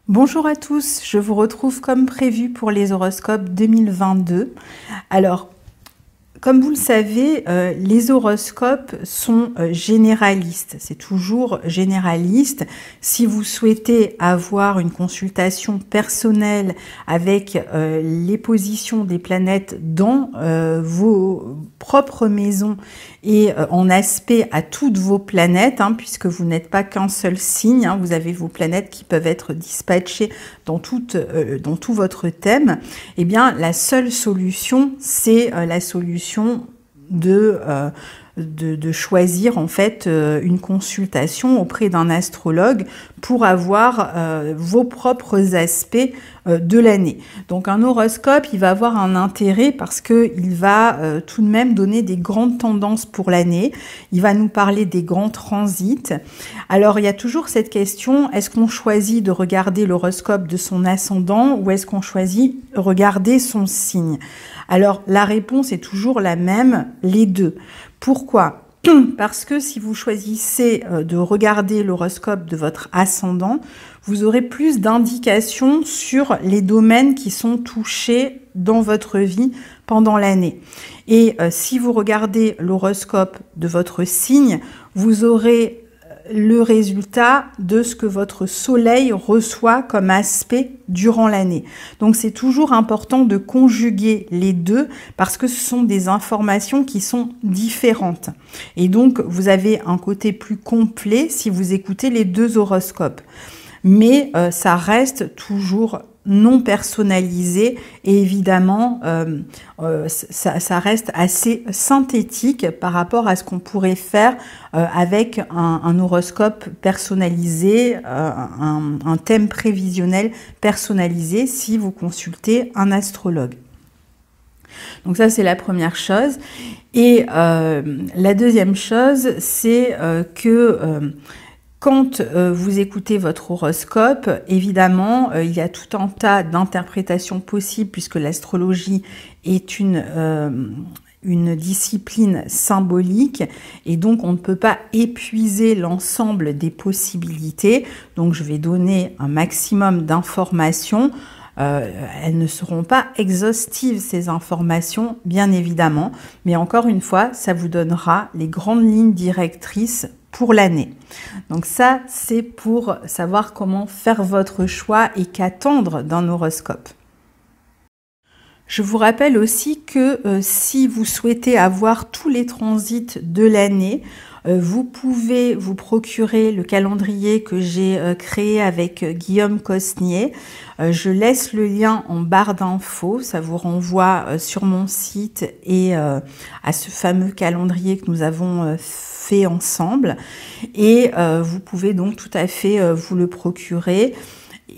Bonjour à tous, je vous retrouve comme prévu pour les horoscopes 2022. Alors, comme vous le savez, les horoscopes sont généralistes, c'est toujours généraliste. Si vous souhaitez avoir une consultation personnelle avec les positions des planètes dans vos propres maisons et en aspect à toutes vos planètes, puisque vous n'êtes pas qu'un seul signe, vous avez vos planètes qui peuvent être dispatchées dans tout votre thème, eh bien la seule solution, c'est la solution de choisir en fait une consultation auprès d'un astrologue pour avoir vos propres aspects de l'année. Donc un horoscope, il va avoir un intérêt parce qu'il va tout de même donner des grandes tendances pour l'année. Il va nous parler des grands transits. Alors il y a toujours cette question, est-ce qu'on choisit de regarder l'horoscope de son ascendant ou est-ce qu'on choisit de regarder son signe? Alors la réponse est toujours la même, les deux. Pourquoi ? Parce que si vous choisissez de regarder l'horoscope de votre ascendant, vous aurez plus d'indications sur les domaines qui sont touchés dans votre vie pendant l'année. Et si vous regardez l'horoscope de votre signe, vous aurez le résultat de ce que votre soleil reçoit comme aspect durant l'année. Donc c'est toujours important de conjuguer les deux parce que ce sont des informations qui sont différentes. Et donc vous avez un côté plus complet si vous écoutez les deux horoscopes. Mais ça reste toujours non personnalisé et évidemment ça reste assez synthétique par rapport à ce qu'on pourrait faire avec un horoscope personnalisé, un thème prévisionnel personnalisé si vous consultez un astrologue. Donc ça c'est la première chose. Et la deuxième chose c'est que quand vous écoutez votre horoscope, évidemment, il y a tout un tas d'interprétations possibles puisque l'astrologie est une discipline symbolique et donc on ne peut pas épuiser l'ensemble des possibilités. Donc je vais donner un maximum d'informations. Elles ne seront pas exhaustives, ces informations, bien évidemment, mais encore une fois, ça vous donnera les grandes lignes directrices pour l'année. Donc ça, c'est pour savoir comment faire votre choix et qu'attendre d'un horoscope. Je vous rappelle aussi que si vous souhaitez avoir tous les transits de l'année, vous pouvez vous procurer le calendrier que j'ai créé avec Guillaume Cosnier. Je laisse le lien en barre d'infos, ça vous renvoie sur mon site et à ce fameux calendrier que nous avons fait ensemble. Et vous pouvez donc tout à fait vous le procurer.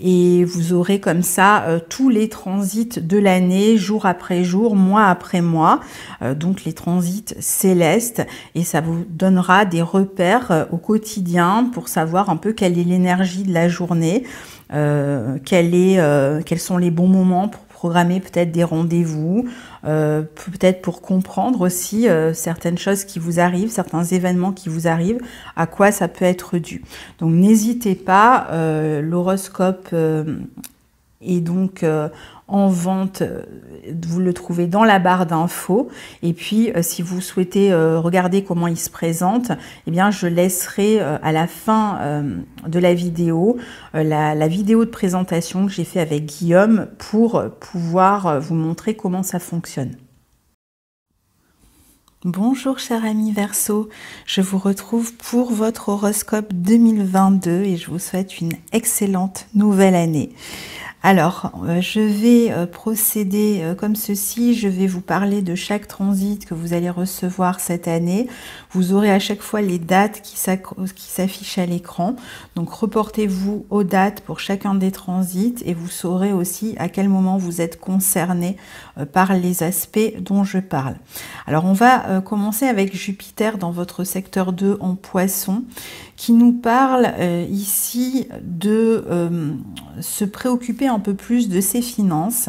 Et vous aurez comme ça tous les transits de l'année, jour après jour, mois après mois, donc les transits célestes, et ça vous donnera des repères au quotidien pour savoir un peu quelle est l'énergie de la journée, quels sont les bons moments pour programmer peut-être des rendez-vous, peut-être pour comprendre aussi certaines choses qui vous arrivent, certains événements qui vous arrivent, à quoi ça peut être dû. Donc n'hésitez pas, l'horoscope est donc en vente, vous le trouvez dans la barre d'infos. Et puis si vous souhaitez regarder comment il se présente, eh bien je laisserai à la fin de la vidéo la vidéo de présentation que j'ai fait avec Guillaume pour pouvoir vous montrer comment ça fonctionne. Bonjour cher ami Verseau, je vous retrouve pour votre horoscope 2022 et je vous souhaite une excellente nouvelle année. Alors, je vais procéder comme ceci, je vais vous parler de chaque transit que vous allez recevoir cette année. Vous aurez à chaque fois les dates qui s'affichent à l'écran. Donc, reportez-vous aux dates pour chacun des transits et vous saurez aussi à quel moment vous êtes concerné par les aspects dont je parle. Alors, on va commencer avec Jupiter dans votre secteur 2 en Poisson, qui nous parle ici de se préoccuper un peu plus de ses finances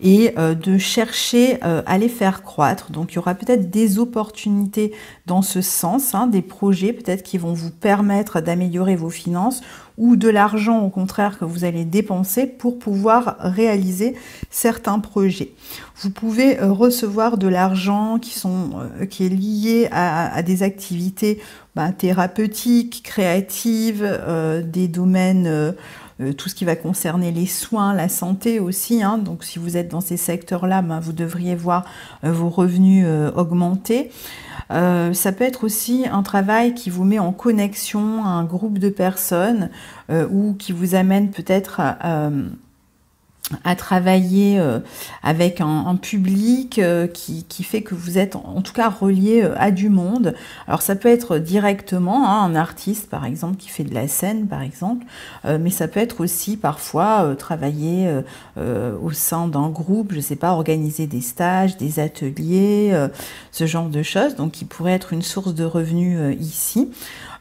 et de chercher à les faire croître. Donc il y aura peut-être des opportunités dans ce sens, des projets peut-être qui vont vous permettre d'améliorer vos finances ou de l'argent au contraire que vous allez dépenser pour pouvoir réaliser certains projets. Vous pouvez recevoir de l'argent qui est lié à des activités thérapeutiques, créatives, des domaines, tout ce qui va concerner les soins, la santé aussi. Donc si vous êtes dans ces secteurs-là, vous devriez voir vos revenus augmenter. Ça peut être aussi un travail qui vous met en connexion à un groupe de personnes ou qui vous amène peut-être à travailler avec un public qui fait que vous êtes en tout cas relié à du monde. Alors ça peut être directement un artiste par exemple qui fait de la scène par exemple, mais ça peut être aussi parfois travailler au sein d'un groupe, je sais pas, organiser des stages, des ateliers, ce genre de choses, donc qui pourrait être une source de revenus ici.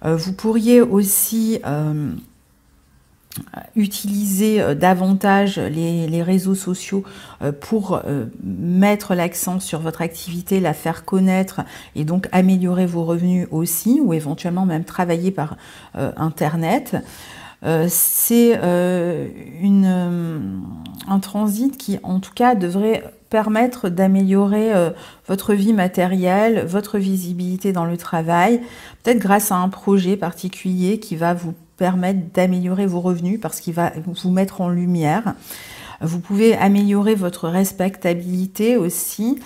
Vous pourriez aussi utiliser davantage les réseaux sociaux pour mettre l'accent sur votre activité, la faire connaître et donc améliorer vos revenus aussi, ou éventuellement même travailler par Internet. C'est un transit qui en tout cas devrait permettre d'améliorer votre vie matérielle, votre visibilité dans le travail, peut-être grâce à un projet particulier qui va vous permettre d'améliorer vos revenus parce qu'il va vous mettre en lumière. Vous pouvez améliorer votre respectabilité aussi,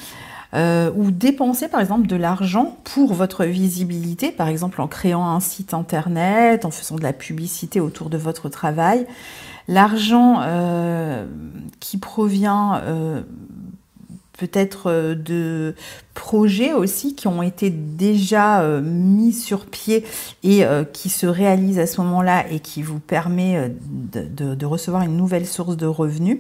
ou dépenser par exemple de l'argent pour votre visibilité, par exemple en créant un site internet, en faisant de la publicité autour de votre travail. L'argent qui provient peut-être de projets aussi qui ont été déjà mis sur pied et qui se réalisent à ce moment-là et qui vous permet de recevoir une nouvelle source de revenus.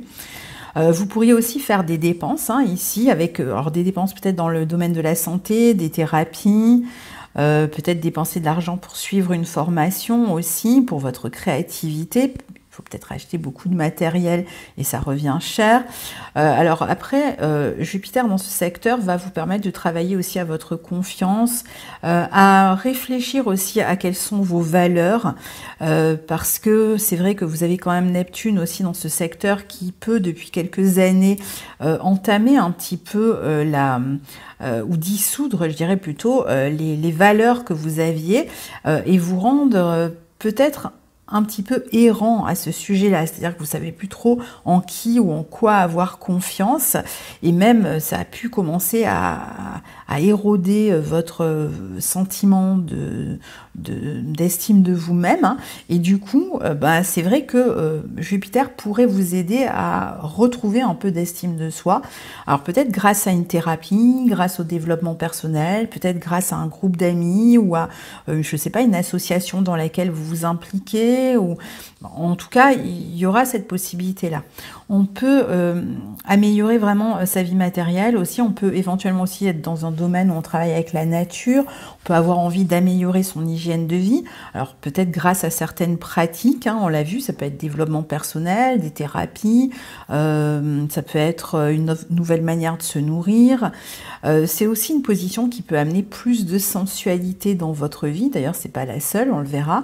Vous pourriez aussi faire des dépenses ici, avec alors des dépenses peut-être dans le domaine de la santé, des thérapies, peut-être dépenser de l'argent pour suivre une formation aussi, pour votre créativité. Il faut peut-être acheter beaucoup de matériel et ça revient cher. Alors après, Jupiter dans ce secteur va vous permettre de travailler aussi à votre confiance, à réfléchir aussi à quelles sont vos valeurs, parce que c'est vrai que vous avez quand même Neptune aussi dans ce secteur qui peut depuis quelques années entamer un petit peu ou dissoudre, je dirais plutôt, les valeurs que vous aviez et vous rendre peut-être un petit peu errant à ce sujet-là, c'est-à-dire que vous savez plus trop en qui ou en quoi avoir confiance, et même ça a pu commencer à éroder votre sentiment d'estime de vous-même, et du coup, c'est vrai que Jupiter pourrait vous aider à retrouver un peu d'estime de soi, alors peut-être grâce à une thérapie, grâce au développement personnel, peut-être grâce à un groupe d'amis ou à, je sais pas, une association dans laquelle vous vous impliquez, ou en tout cas il y aura cette possibilité là. On peut améliorer vraiment sa vie matérielle aussi, on peut éventuellement aussi être dans un domaine où on travaille avec la nature, on peut avoir envie d'améliorer son hygiène de vie, alors peut-être grâce à certaines pratiques, on l'a vu, ça peut être développement personnel, des thérapies, ça peut être une nouvelle manière de se nourrir, c'est aussi une position qui peut amener plus de sensualité dans votre vie, d'ailleurs c'est pas la seule, on le verra.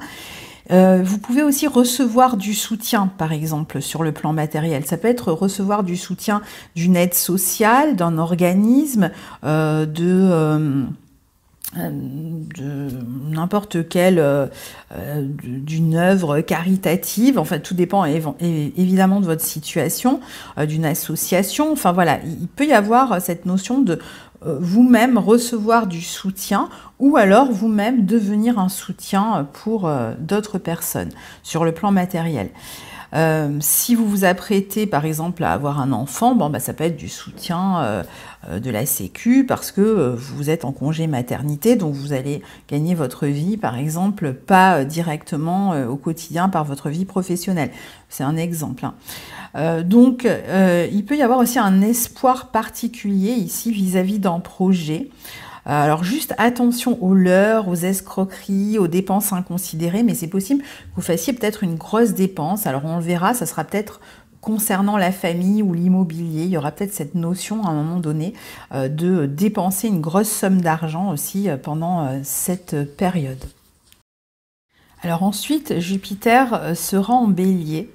Vous pouvez aussi recevoir du soutien, par exemple, sur le plan matériel. Ça peut être recevoir du soutien d'une aide sociale, d'un organisme, de n'importe quelle, d'une œuvre caritative, enfin tout dépend évidemment de votre situation, d'une association, enfin voilà, il peut y avoir cette notion de vous-même recevoir du soutien ou alors vous-même devenir un soutien pour d'autres personnes sur le plan matériel. Si vous vous apprêtez par exemple à avoir un enfant, ça peut être du soutien de la Sécu parce que vous êtes en congé maternité, donc vous allez gagner votre vie par exemple pas directement au quotidien par votre vie professionnelle. C'est un exemple. Donc il peut y avoir aussi un espoir particulier ici vis-à-vis d'un projet. Alors juste attention aux leurres, aux escroqueries, aux dépenses inconsidérées, mais c'est possible que vous fassiez peut-être une grosse dépense. Alors on le verra, ça sera peut-être concernant la famille ou l'immobilier. Il y aura peut-être cette notion à un moment donné de dépenser une grosse somme d'argent aussi pendant cette période. Alors ensuite, Jupiter sera en Bélier.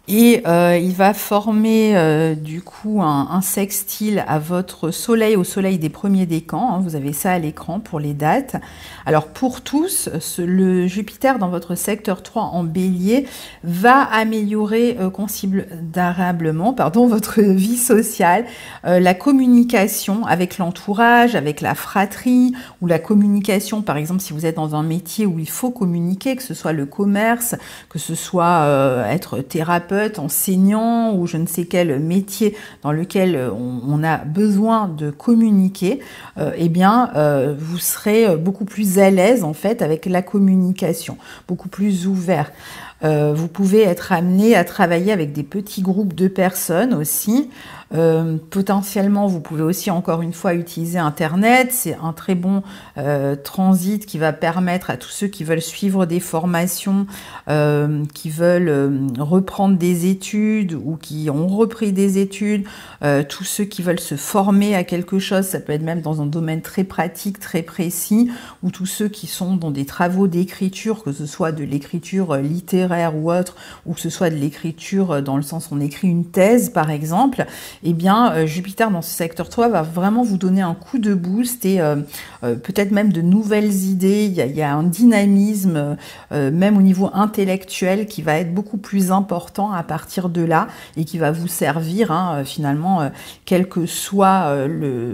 Et il va former du coup un sextile à votre soleil, au soleil des premiers décans. Hein, vous avez ça à l'écran pour les dates. Alors pour tous, le Jupiter dans votre secteur 3 en Bélier va améliorer considérablement votre vie sociale, la communication avec l'entourage, avec la fratrie, ou la communication, par exemple, si vous êtes dans un métier où il faut communiquer, que ce soit le commerce, que ce soit être thérapeute, enseignant ou je ne sais quel métier dans lequel on a besoin de communiquer, eh bien, vous serez beaucoup plus à l'aise en fait avec la communication, beaucoup plus ouvert. Vous pouvez être amené à travailler avec des petits groupes de personnes aussi. Potentiellement, vous pouvez aussi encore une fois utiliser Internet. C'est un très bon transit qui va permettre à tous ceux qui veulent suivre des formations, qui veulent reprendre des études ou qui ont repris des études, tous ceux qui veulent se former à quelque chose, ça peut être même dans un domaine très pratique, très précis, ou tous ceux qui sont dans des travaux d'écriture, que ce soit de l'écriture littéraire ou autre, ou que ce soit de l'écriture dans le sens où on écrit une thèse par exemple, eh bien Jupiter dans ce secteur 3 va vraiment vous donner un coup de boost et peut-être même de nouvelles idées. Il y a un dynamisme même au niveau intellectuel qui va être beaucoup plus important à partir de là et qui va vous servir finalement quel que soit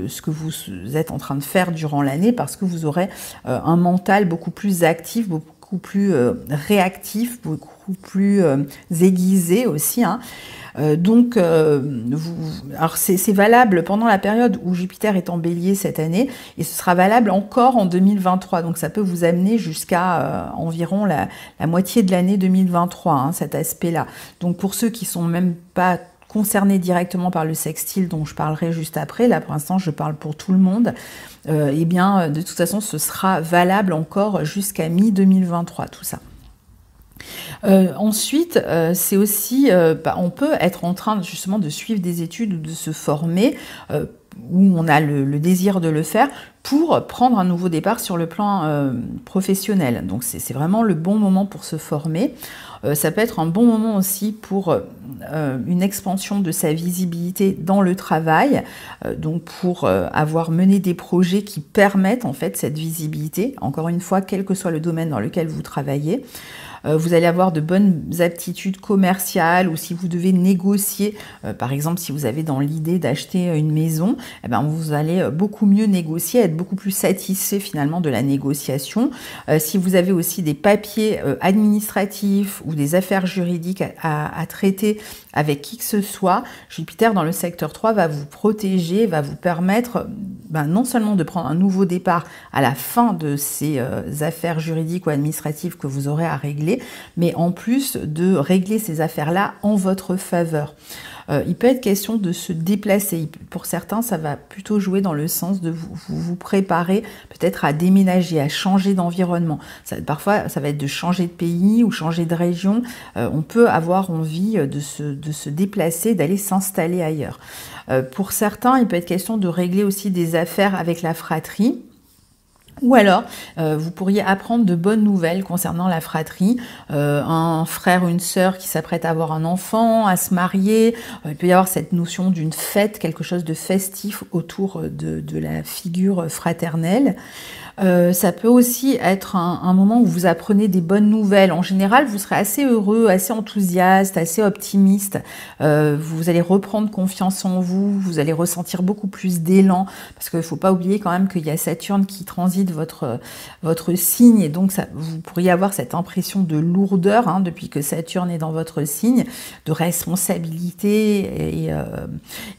ce que vous êtes en train de faire durant l'année, parce que vous aurez un mental beaucoup plus actif, beaucoup plus réactif, beaucoup plus aiguisé aussi. Donc, alors c'est valable pendant la période où Jupiter est en Bélier cette année, et ce sera valable encore en 2023. Donc, ça peut vous amener jusqu'à environ la moitié de l'année 2023, cet aspect-là. Donc, pour ceux qui sont même pas concernés directement par le sextile dont je parlerai juste après, là pour l'instant je parle pour tout le monde, eh bien de toute façon ce sera valable encore jusqu'à mi-2023 tout ça. Ensuite, c'est aussi, on peut être en train justement de suivre des études ou de se former, où on a le désir de le faire, pour prendre un nouveau départ sur le plan professionnel. Donc c'est vraiment le bon moment pour se former. Ça peut être un bon moment aussi pour une expansion de sa visibilité dans le travail, donc pour avoir mené des projets qui permettent en fait cette visibilité, encore une fois, quel que soit le domaine dans lequel vous travaillez. Vous allez avoir de bonnes aptitudes commerciales, ou si vous devez négocier, par exemple si vous avez dans l'idée d'acheter une maison, eh ben, vous allez beaucoup mieux négocier, être beaucoup plus satisfait finalement de la négociation. Si vous avez aussi des papiers administratifs ou des affaires juridiques à traiter avec qui que ce soit, Jupiter dans le secteur 3 va vous protéger, va vous permettre non seulement de prendre un nouveau départ à la fin de ces affaires juridiques ou administratives que vous aurez à régler, mais en plus de régler ces affaires-là en votre faveur. Il peut être question de se déplacer. Pour certains, ça va plutôt jouer dans le sens de vous préparer peut-être à déménager, à changer d'environnement. Parfois, ça va être de changer de pays ou changer de région. On peut avoir envie de se déplacer, d'aller s'installer ailleurs. Pour certains, il peut être question de régler aussi des affaires avec la fratrie. Ou alors, vous pourriez apprendre de bonnes nouvelles concernant la fratrie, un frère ou une sœur qui s'apprête à avoir un enfant, à se marier. Il peut y avoir cette notion d'une fête, quelque chose de festif autour de la figure fraternelle. Ça peut aussi être un moment où vous apprenez des bonnes nouvelles. En général, vous serez assez heureux, assez enthousiaste, assez optimiste. Vous allez reprendre confiance en vous, vous allez ressentir beaucoup plus d'élan, parce qu'il ne faut pas oublier quand même qu'il y a Saturne qui transite votre signe, et donc vous pourriez avoir cette impression de lourdeur depuis que Saturne est dans votre signe, de responsabilité.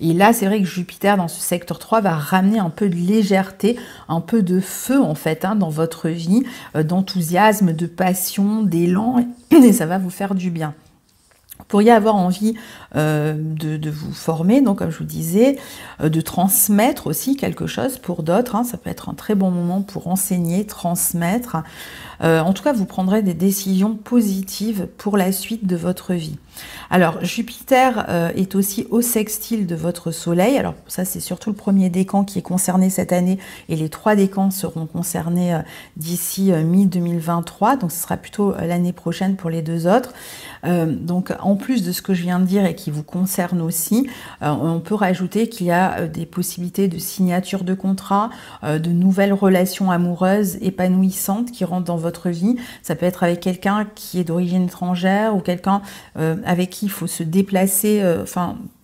Et là, c'est vrai que Jupiter dans ce secteur 3 va ramener un peu de légèreté, un peu de feu en fait dans votre vie, d'enthousiasme, de passion, d'élan, et ça va vous faire du bien. pourriez avoir envie de vous former, donc comme je vous disais, de transmettre aussi quelque chose pour d'autres, hein. Ça peut être un très bon moment pour enseigner, transmettre. En tout cas, vous prendrez des décisions positives pour la suite de votre vie. Alors, Jupiter est aussi au sextile de votre Soleil. Alors, ça, c'est surtout le premier décan qui est concerné cette année et les 3 décans seront concernés d'ici mi-2023. Donc, ce sera plutôt l'année prochaine pour les 2 autres. Donc, en plus de ce que je viens de dire et qui vous concerne aussi, on peut rajouter qu'il y a des possibilités de signature de contrat, de nouvelles relations amoureuses épanouissantes qui rentrent dans votre vie. Ça peut être avec quelqu'un qui est d'origine étrangère ou quelqu'un avec qui il faut se déplacer,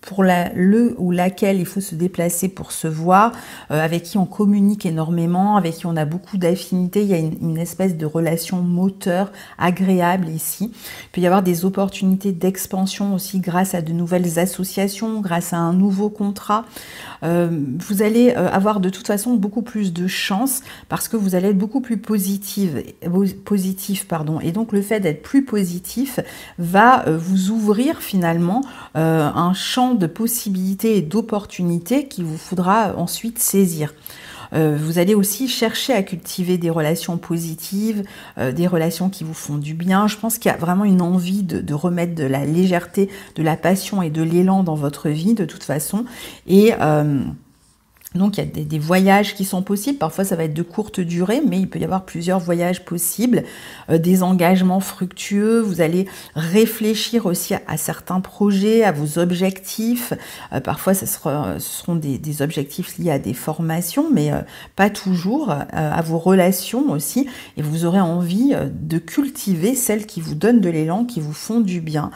pour le ou laquelle il faut se déplacer pour se voir, avec qui on communique énormément, avec qui on a beaucoup d'affinités. Il y a une espèce de relation moteur agréable ici. Il peut y avoir des opportunités d'expansion aussi grâce à de nouvelles associations, grâce à un nouveau contrat. Vous allez avoir de toute façon beaucoup plus de chance parce que vous allez être beaucoup plus positif, et donc le fait d'être plus positif va vous ouvrir finalement un champ de possibilités et d'opportunités qu'il vous faudra ensuite saisir. Vous allez aussi chercher à cultiver des relations positives, des relations qui vous font du bien. Je pense qu'il y a vraiment une envie de remettre de la légèreté, de la passion et de l'élan dans votre vie de toute façon. Et donc, il y a des voyages qui sont possibles. Parfois, ça va être de courte durée, mais il peut y avoir plusieurs voyages possibles, des engagements fructueux. Vous allez réfléchir aussi à certains projets, à vos objectifs. Parfois, ce seront des objectifs liés à des formations, mais pas toujours, à vos relations aussi. Et vous aurez envie de cultiver celles qui vous donnent de l'élan, qui vous font du bien.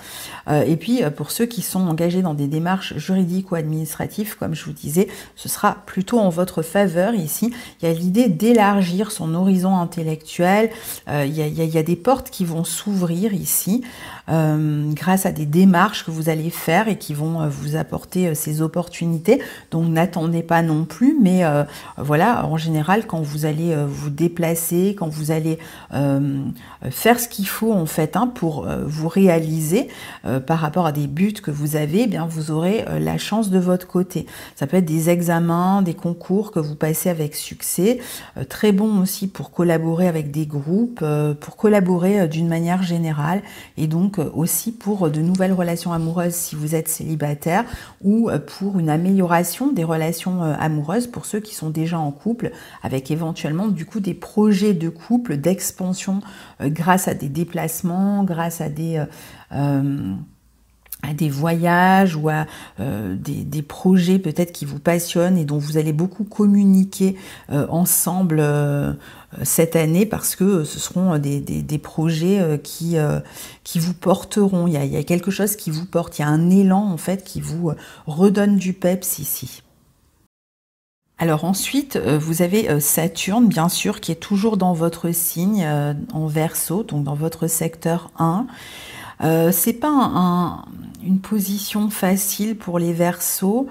Et puis, pour ceux qui sont engagés dans des démarches juridiques ou administratives, comme je vous disais, ce sera plutôt en votre faveur ici. Il y a l'idée d'élargir son horizon intellectuel. Il y a des portes qui vont s'ouvrir ici grâce à des démarches que vous allez faire et qui vont vous apporter ces opportunités. Donc n'attendez pas non plus, mais voilà, en général, quand vous allez vous déplacer, quand vous allez faire ce qu'il faut en fait pour vous réaliser par rapport à des buts que vous avez, eh bien vous aurez la chance de votre côté. Ça peut être des examens, des concours que vous passez avec succès, très bon aussi pour collaborer avec des groupes, pour collaborer d'une manière générale et donc aussi pour de nouvelles relations amoureuses si vous êtes célibataire ou pour une amélioration des relations amoureuses pour ceux qui sont déjà en couple avec éventuellement du coup des projets de couple, d'expansion grâce à des déplacements, grâce à des voyages ou à des projets peut-être qui vous passionnent et dont vous allez beaucoup communiquer ensemble cette année parce que ce seront des projets qui vous porteront. Il y a quelque chose qui vous porte, il y a un élan en fait qui vous redonne du peps ici. Alors ensuite, vous avez Saturne, bien sûr, qui est toujours dans votre signe en Verseau, donc dans votre secteur 1. C'est pas une position facile pour les Verseaux.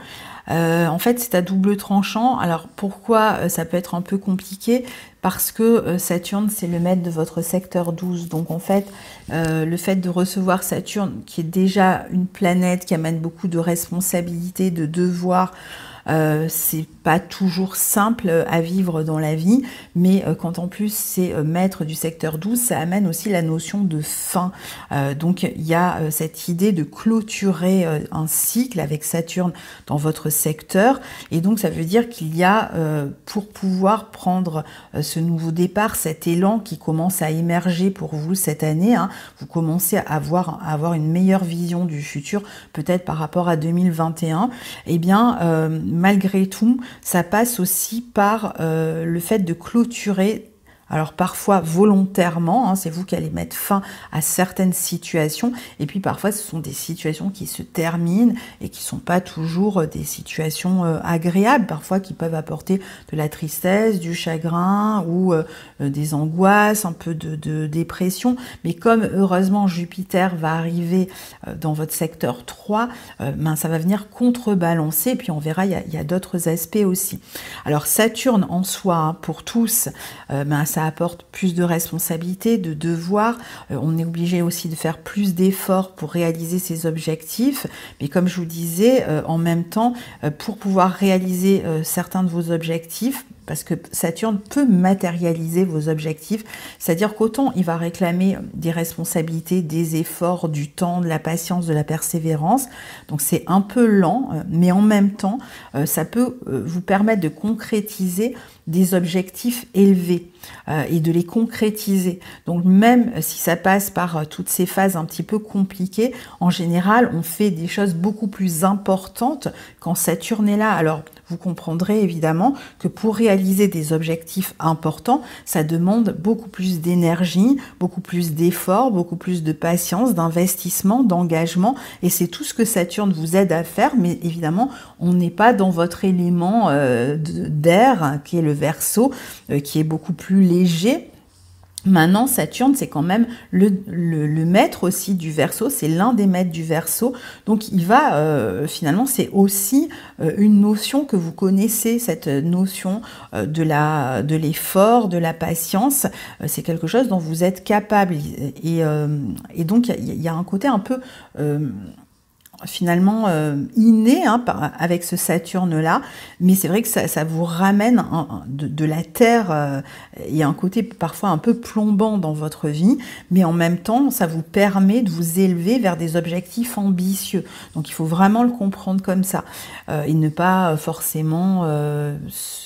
En fait, c'est à double tranchant. Alors pourquoi ça peut être un peu compliqué? Parce que Saturne, c'est le maître de votre secteur 12. Donc en fait, le fait de recevoir Saturne, qui est déjà une planète qui amène beaucoup de responsabilités, de devoirs, c'est pas toujours simple à vivre dans la vie, mais quand en plus c'est maître du secteur 12, ça amène aussi la notion de fin. Donc il y a cette idée de clôturer un cycle avec Saturne dans votre secteur, et donc ça veut dire qu'il y a, pour pouvoir prendre ce nouveau départ, cet élan qui commence à émerger pour vous cette année, vous commencez à avoir une meilleure vision du futur, peut-être par rapport à 2021, et bien malgré tout, ça passe aussi par le fait de clôturer, alors parfois volontairement, c'est vous qui allez mettre fin à certaines situations, et puis parfois ce sont des situations qui se terminent et qui ne sont pas toujours des situations agréables, parfois qui peuvent apporter de la tristesse, du chagrin ou des angoisses, un peu de dépression, mais comme heureusement Jupiter va arriver dans votre secteur 3, ça va venir contrebalancer, et puis on verra, il y a d'autres aspects aussi. Alors Saturne en soi, pour tous, ça ça apporte plus de responsabilités, de devoirs. On est obligé aussi de faire plus d'efforts pour réaliser ses objectifs. Mais comme je vous disais, en même temps, pour pouvoir réaliser certains de vos objectifs, parce que Saturne peut matérialiser vos objectifs, c'est-à-dire qu'autant il va réclamer des responsabilités, des efforts, du temps, de la patience, de la persévérance, donc c'est un peu lent, mais en même temps, ça peut vous permettre de concrétiser des objectifs élevés et de les concrétiser. Donc même si ça passe par toutes ces phases un petit peu compliquées, en général, on fait des choses beaucoup plus importantes quand Saturne est là. Alors, vous comprendrez évidemment que pour réaliser des objectifs importants, ça demande beaucoup plus d'énergie, beaucoup plus d'efforts, beaucoup plus de patience, d'investissement, d'engagement. Et c'est tout ce que Saturne vous aide à faire. Mais évidemment, on n'est pas dans votre élément d'air, qui est le Verseau, qui est beaucoup plus léger. Maintenant, Saturne, c'est quand même le maître aussi du Verseau, c'est l'un des maîtres du Verseau. Donc, il va, finalement, c'est aussi une notion que vous connaissez, cette notion de l'effort, de la patience. C'est quelque chose dont vous êtes capable. Et donc, il y a un côté un peu... finalement inné avec ce Saturne-là, mais c'est vrai que ça vous ramène de la Terre, il y a un côté parfois un peu plombant dans votre vie, mais en même temps, ça vous permet de vous élever vers des objectifs ambitieux. Donc il faut vraiment le comprendre comme ça, et ne pas forcément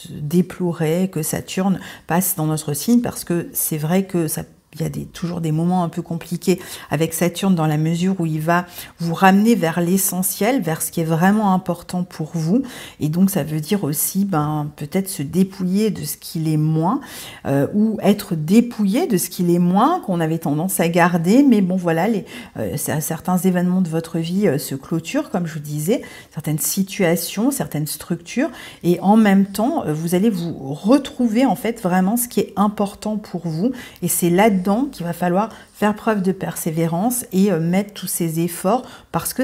déplorer que Saturne passe dans notre signe, parce que c'est vrai que il y a toujours des moments un peu compliqués avec Saturne dans la mesure où il va vous ramener vers l'essentiel, vers ce qui est vraiment important pour vous. Et donc, ça veut dire aussi peut-être se dépouiller de ce qu'il est moins ou être dépouillé de ce qu'il est moins, qu'on avait tendance à garder. Mais bon, voilà, certains événements de votre vie se clôturent, comme je vous disais, certaines situations, certaines structures. Et en même temps, vous allez vous retrouver en fait vraiment ce qui est important pour vous. Et c'est là-dedans qu'il va falloir faire preuve de persévérance et mettre tous ces efforts, parce que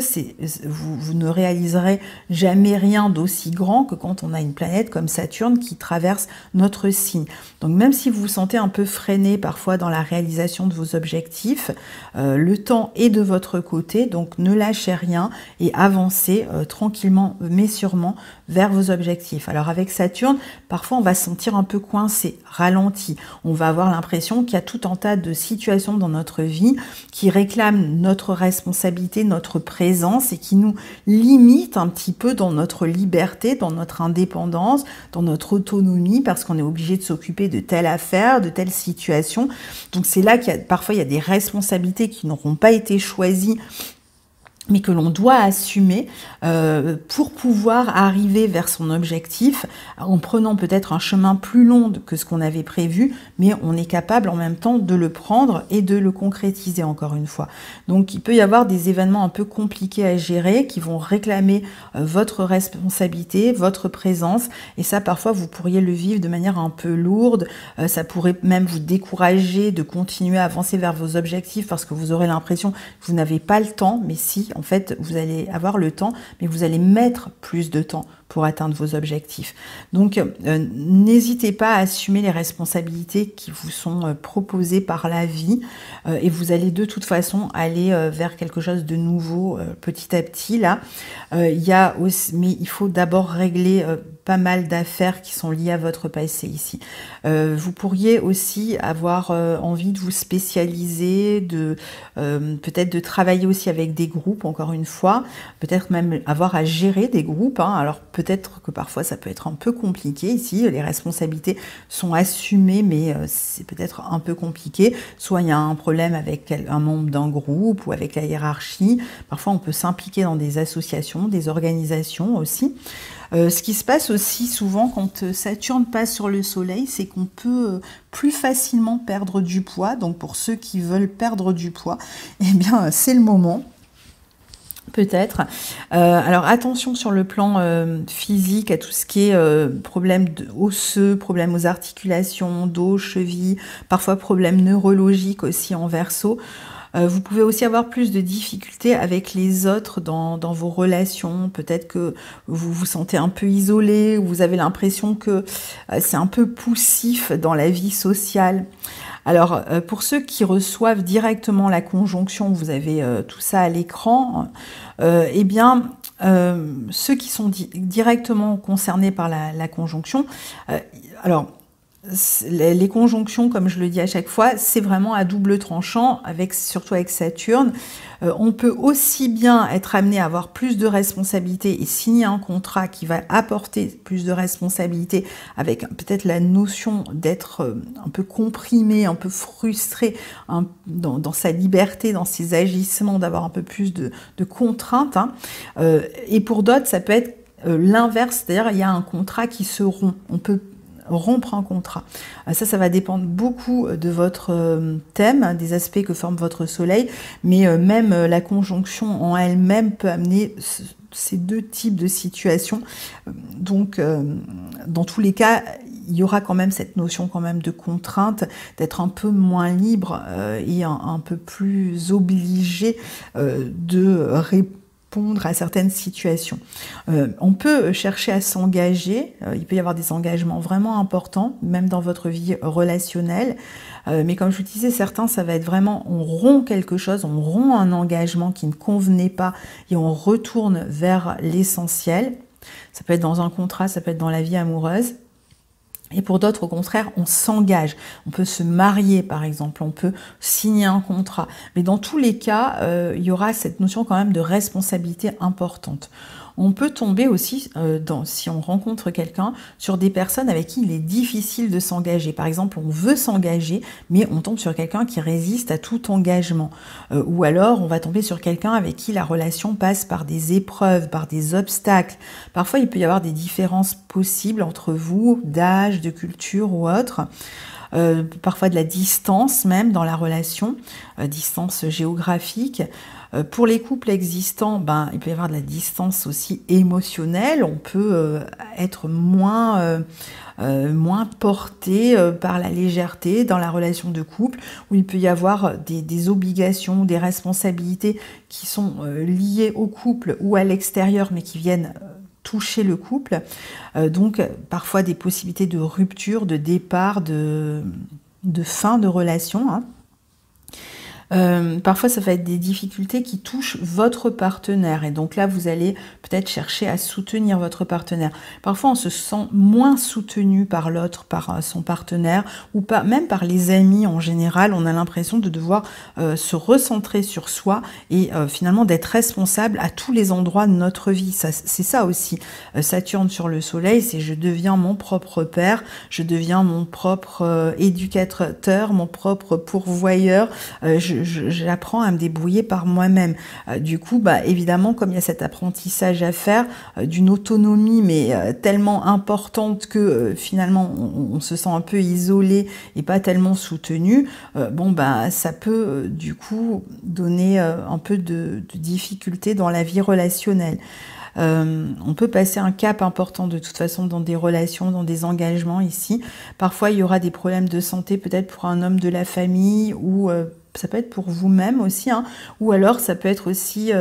vous ne réaliserez jamais rien d'aussi grand que quand on a une planète comme Saturne qui traverse notre signe. Donc même si vous vous sentez un peu freiné parfois dans la réalisation de vos objectifs, le temps est de votre côté, donc ne lâchez rien et avancez tranquillement mais sûrement vers vos objectifs. Alors avec Saturne, parfois on va se sentir un peu coincé, ralenti. On va avoir l'impression qu'il y a tout un tas de situations dans notre vie qui réclament notre responsabilité, notre présence et qui nous limitent un petit peu dans notre liberté, dans notre indépendance, dans notre autonomie, parce qu'on est obligé de s'occuper de telle affaire, de telle situation. Donc c'est là parfois il y a des responsabilités qui n'auront pas été choisies, mais que l'on doit assumer pour pouvoir arriver vers son objectif en prenant peut-être un chemin plus long que ce qu'on avait prévu, mais on est capable en même temps de le prendre et de le concrétiser encore une fois. Donc il peut y avoir des événements un peu compliqués à gérer qui vont réclamer votre responsabilité, votre présence, et ça parfois vous pourriez le vivre de manière un peu lourde, ça pourrait même vous décourager de continuer à avancer vers vos objectifs parce que vous aurez l'impression que vous n'avez pas le temps, mais si, en fait, vous allez avoir le temps, mais vous allez mettre plus de temps pour atteindre vos objectifs. Donc, n'hésitez pas à assumer les responsabilités qui vous sont proposées par la vie et vous allez de toute façon aller vers quelque chose de nouveau petit à petit. Là, il y a aussi, mais il faut d'abord régler pas mal d'affaires qui sont liées à votre passé ici. Vous pourriez aussi avoir envie de vous spécialiser, peut-être de travailler aussi avec des groupes, encore une fois, peut-être même avoir à gérer des groupes. Alors peut-être que parfois ça peut être un peu compliqué ici, les responsabilités sont assumées, mais c'est peut-être un peu compliqué. Soit il y a un problème avec un membre d'un groupe ou avec la hiérarchie. Parfois on peut s'impliquer dans des associations, des organisations aussi. Ce qui se passe aussi souvent quand Saturne passe sur le Soleil, c'est qu'on peut plus facilement perdre du poids. Donc pour ceux qui veulent perdre du poids, eh bien c'est le moment. Peut-être. Alors attention sur le plan physique à tout ce qui est problème osseux, problème aux articulations, dos, chevilles, parfois problème neurologique aussi en Verseau. Vous pouvez aussi avoir plus de difficultés avec les autres dans vos relations. Peut-être que vous vous sentez un peu isolé, ou vous avez l'impression que c'est un peu poussif dans la vie sociale. Alors, pour ceux qui reçoivent directement la conjonction, vous avez tout ça à l'écran, eh bien, ceux qui sont directement concernés par la conjonction, alors, les conjonctions, comme je le dis à chaque fois, c'est vraiment à double tranchant, surtout avec Saturne. On peut aussi bien être amené à avoir plus de responsabilités et signer un contrat qui va apporter plus de responsabilités, avec peut-être la notion d'être un peu comprimé, un peu frustré dans sa liberté, dans ses agissements, d'avoir un peu plus de contraintes. Et pour d'autres, ça peut être l'inverse, c'est-à-dire il y a un contrat qui se rompt. On peut rompre un contrat. Ça va dépendre beaucoup de votre thème, des aspects que forme votre soleil, mais même la conjonction en elle-même peut amener ces deux types de situations. Donc, dans tous les cas, il y aura quand même cette notion quand même de contrainte, d'être un peu moins libre et un peu plus obligé de répondre à certaines situations. On peut chercher à s'engager, il peut y avoir des engagements vraiment importants, même dans votre vie relationnelle, mais comme je vous disais, certains, ça va être vraiment, on rompt quelque chose, on rompt un engagement qui ne convenait pas et on retourne vers l'essentiel. Ça peut être dans un contrat, ça peut être dans la vie amoureuse. Et pour d'autres, au contraire, on s'engage. On peut se marier, par exemple, on peut signer un contrat. Mais dans tous les cas, il y aura cette notion quand même de responsabilité importante. On peut tomber aussi, si on rencontre quelqu'un, sur des personnes avec qui il est difficile de s'engager. Par exemple, on veut s'engager, mais on tombe sur quelqu'un qui résiste à tout engagement. Ou alors, on va tomber sur quelqu'un avec qui la relation passe par des épreuves, par des obstacles. Parfois, il peut y avoir des différences possibles entre vous, d'âge, de culture ou autre. Parfois de la distance même dans la relation, distance géographique. Pour les couples existants, il peut y avoir de la distance aussi émotionnelle. On peut être moins porté par la légèreté dans la relation de couple, où il peut y avoir des obligations, des responsabilités qui sont liées au couple ou à l'extérieur, mais qui viennent toucher le couple. Donc parfois des possibilités de rupture, de départ, de fin de relation. Parfois ça va être des difficultés qui touchent votre partenaire, et donc là vous allez peut-être chercher à soutenir votre partenaire. Parfois on se sent moins soutenu par l'autre, par son partenaire, ou même par les amis en général. On a l'impression de devoir se recentrer sur soi et finalement d'être responsable à tous les endroits de notre vie. C'est ça aussi, Saturne sur le soleil, c'est je deviens mon propre père, je deviens mon propre éducateur, mon propre pourvoyeur, j'apprends à me débrouiller par moi-même. Du coup, évidemment, comme il y a cet apprentissage à faire, d'une autonomie, mais tellement importante que finalement, on se sent un peu isolé et pas tellement soutenu, ça peut du coup donner un peu de difficulté dans la vie relationnelle. On peut passer un cap important de toute façon dans des relations, dans des engagements ici. Parfois, il y aura des problèmes de santé, peut-être pour un homme de la famille, ou ça peut être pour vous-même aussi, ou alors ça peut être aussi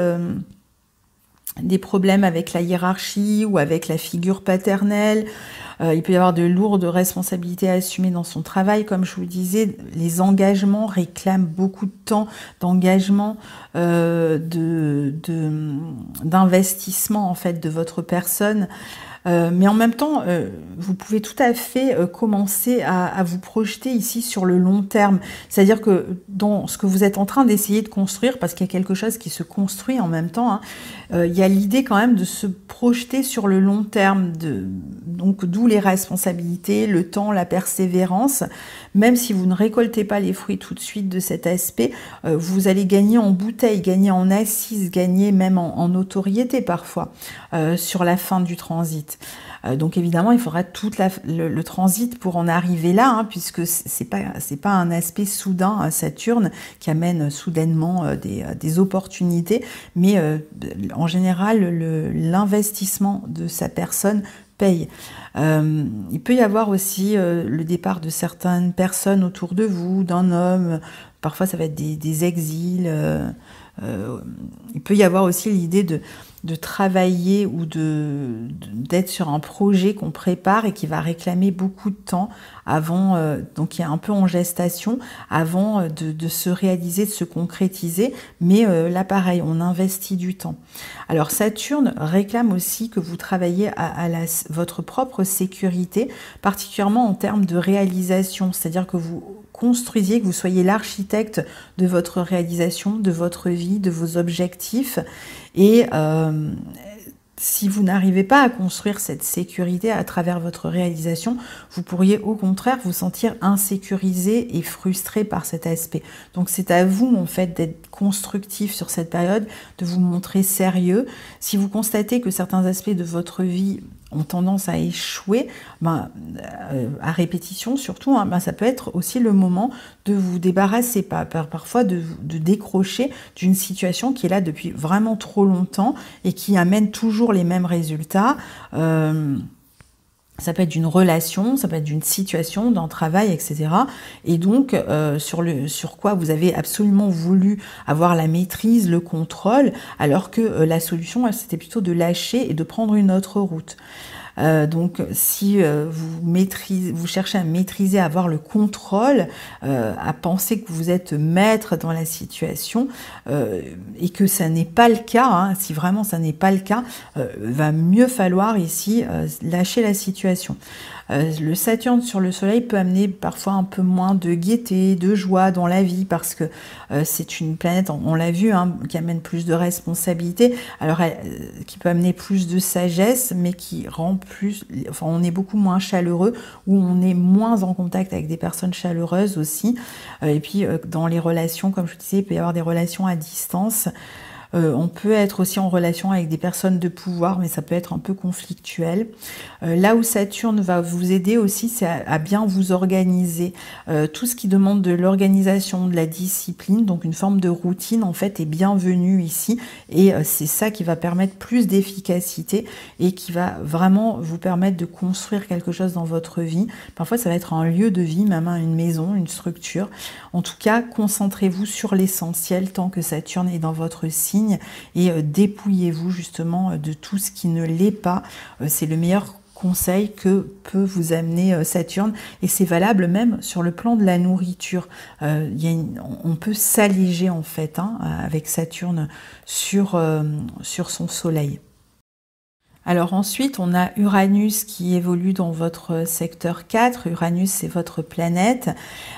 des problèmes avec la hiérarchie ou avec la figure paternelle. Il peut y avoir de lourdes responsabilités à assumer dans son travail. Comme je vous disais, les engagements réclament beaucoup de temps, d'engagement, d'investissement en fait de votre personne. Mais en même temps, vous pouvez tout à fait commencer à vous projeter ici sur le long terme. C'est-à-dire que dans ce que vous êtes en train d'essayer de construire, parce qu'il y a quelque chose qui se construit en même temps, il y a l'idée quand même de se projeter sur le long terme, donc d'où les responsabilités, le temps, la persévérance. Même si vous ne récoltez pas les fruits tout de suite de cet aspect, vous allez gagner en bouteille, gagner en assise, gagner même en notoriété parfois sur la fin du transit. Donc évidemment, il faudra tout le transit pour en arriver là, puisque c'est pas un aspect soudain, Saturne, qui amène soudainement des opportunités, mais en général, l'investissement de sa personne paye. Il peut y avoir aussi le départ de certaines personnes autour de vous, d'un homme, parfois ça va être des exils. Il peut y avoir aussi l'idée de travailler ou d'être sur un projet qu'on prépare et qui va réclamer beaucoup de temps avant, donc qui est un peu en gestation, avant de se réaliser, de se concrétiser. Mais là, pareil, on investit du temps. Alors Saturne réclame aussi que vous travaillez à votre propre sécurité, particulièrement en termes de réalisation, c'est-à-dire que vous construisiez, que vous soyez l'architecte de votre réalisation, de votre vie, de vos objectifs. Et si vous n'arrivez pas à construire cette sécurité à travers votre réalisation, vous pourriez au contraire vous sentir insécurisé et frustré par cet aspect. Donc c'est à vous en fait d'être constructif sur cette période, de vous montrer sérieux. Si vous constatez que certains aspects de votre vie ont tendance à échouer, à répétition surtout, ça peut être aussi le moment de vous débarrasser, parfois de décrocher d'une situation qui est là depuis vraiment trop longtemps et qui amène toujours les mêmes résultats. Ça peut être d'une relation, ça peut être d'une situation, d'un travail, etc. Et donc, sur quoi vous avez absolument voulu avoir la maîtrise, le contrôle, alors que la solution, c'était plutôt de lâcher et de prendre une autre route. Donc, si vous cherchez à maîtriser, à avoir le contrôle, à penser que vous êtes maître dans la situation et que ça n'est pas le cas, si vraiment ça n'est pas le cas, va mieux falloir ici lâcher la situation. Le Saturne sur le Soleil peut amener parfois un peu moins de gaieté, de joie dans la vie parce que c'est une planète, on l'a vu, qui amène plus de responsabilité, alors qui peut amener plus de sagesse, mais qui rend on est beaucoup moins chaleureux ou on est moins en contact avec des personnes chaleureuses aussi. Et puis dans les relations, comme je vous disais, il peut y avoir des relations à distance. On peut être aussi en relation avec des personnes de pouvoir, mais ça peut être un peu conflictuel. Là où Saturne va vous aider aussi, c'est à bien vous organiser. Tout ce qui demande de l'organisation, de la discipline, donc une forme de routine, en fait, est bienvenue ici. Et c'est ça qui va permettre plus d'efficacité et qui va vraiment vous permettre de construire quelque chose dans votre vie. Parfois, ça va être un lieu de vie, même une maison, une structure. En tout cas, concentrez-vous sur l'essentiel tant que Saturne est dans votre signe. Et dépouillez-vous justement de tout ce qui ne l'est pas. C'est le meilleur conseil que peut vous amener Saturne, et c'est valable même sur le plan de la nourriture. On peut s'alléger en fait avec Saturne sur son soleil. Alors ensuite, on a Uranus qui évolue dans votre secteur 4. Uranus, c'est votre planète.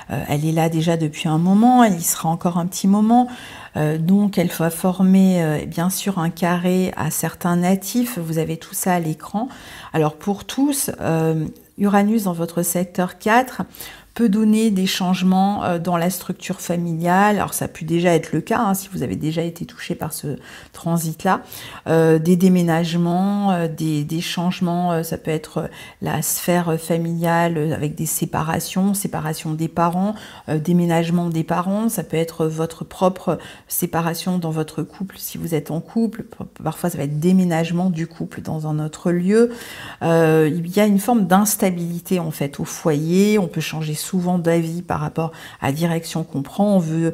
Elle est là déjà depuis un moment, elle y sera encore un petit moment. Donc elle va former bien sûr un carré à certains natifs. Vous avez tout ça à l'écran. Alors pour tous, Uranus dans votre secteur 4 peut donner des changements dans la structure familiale. Alors ça a pu déjà être le cas si vous avez déjà été touché par ce transit-là. Des déménagements, des changements, ça peut être la sphère familiale avec des séparations des parents, déménagement des parents, ça peut être votre propre séparation dans votre couple si vous êtes en couple. Parfois ça va être déménagement du couple dans un autre lieu. Il y a une forme d'instabilité en fait au foyer, on peut changer souvent d'avis par rapport à la direction qu'on prend. On veut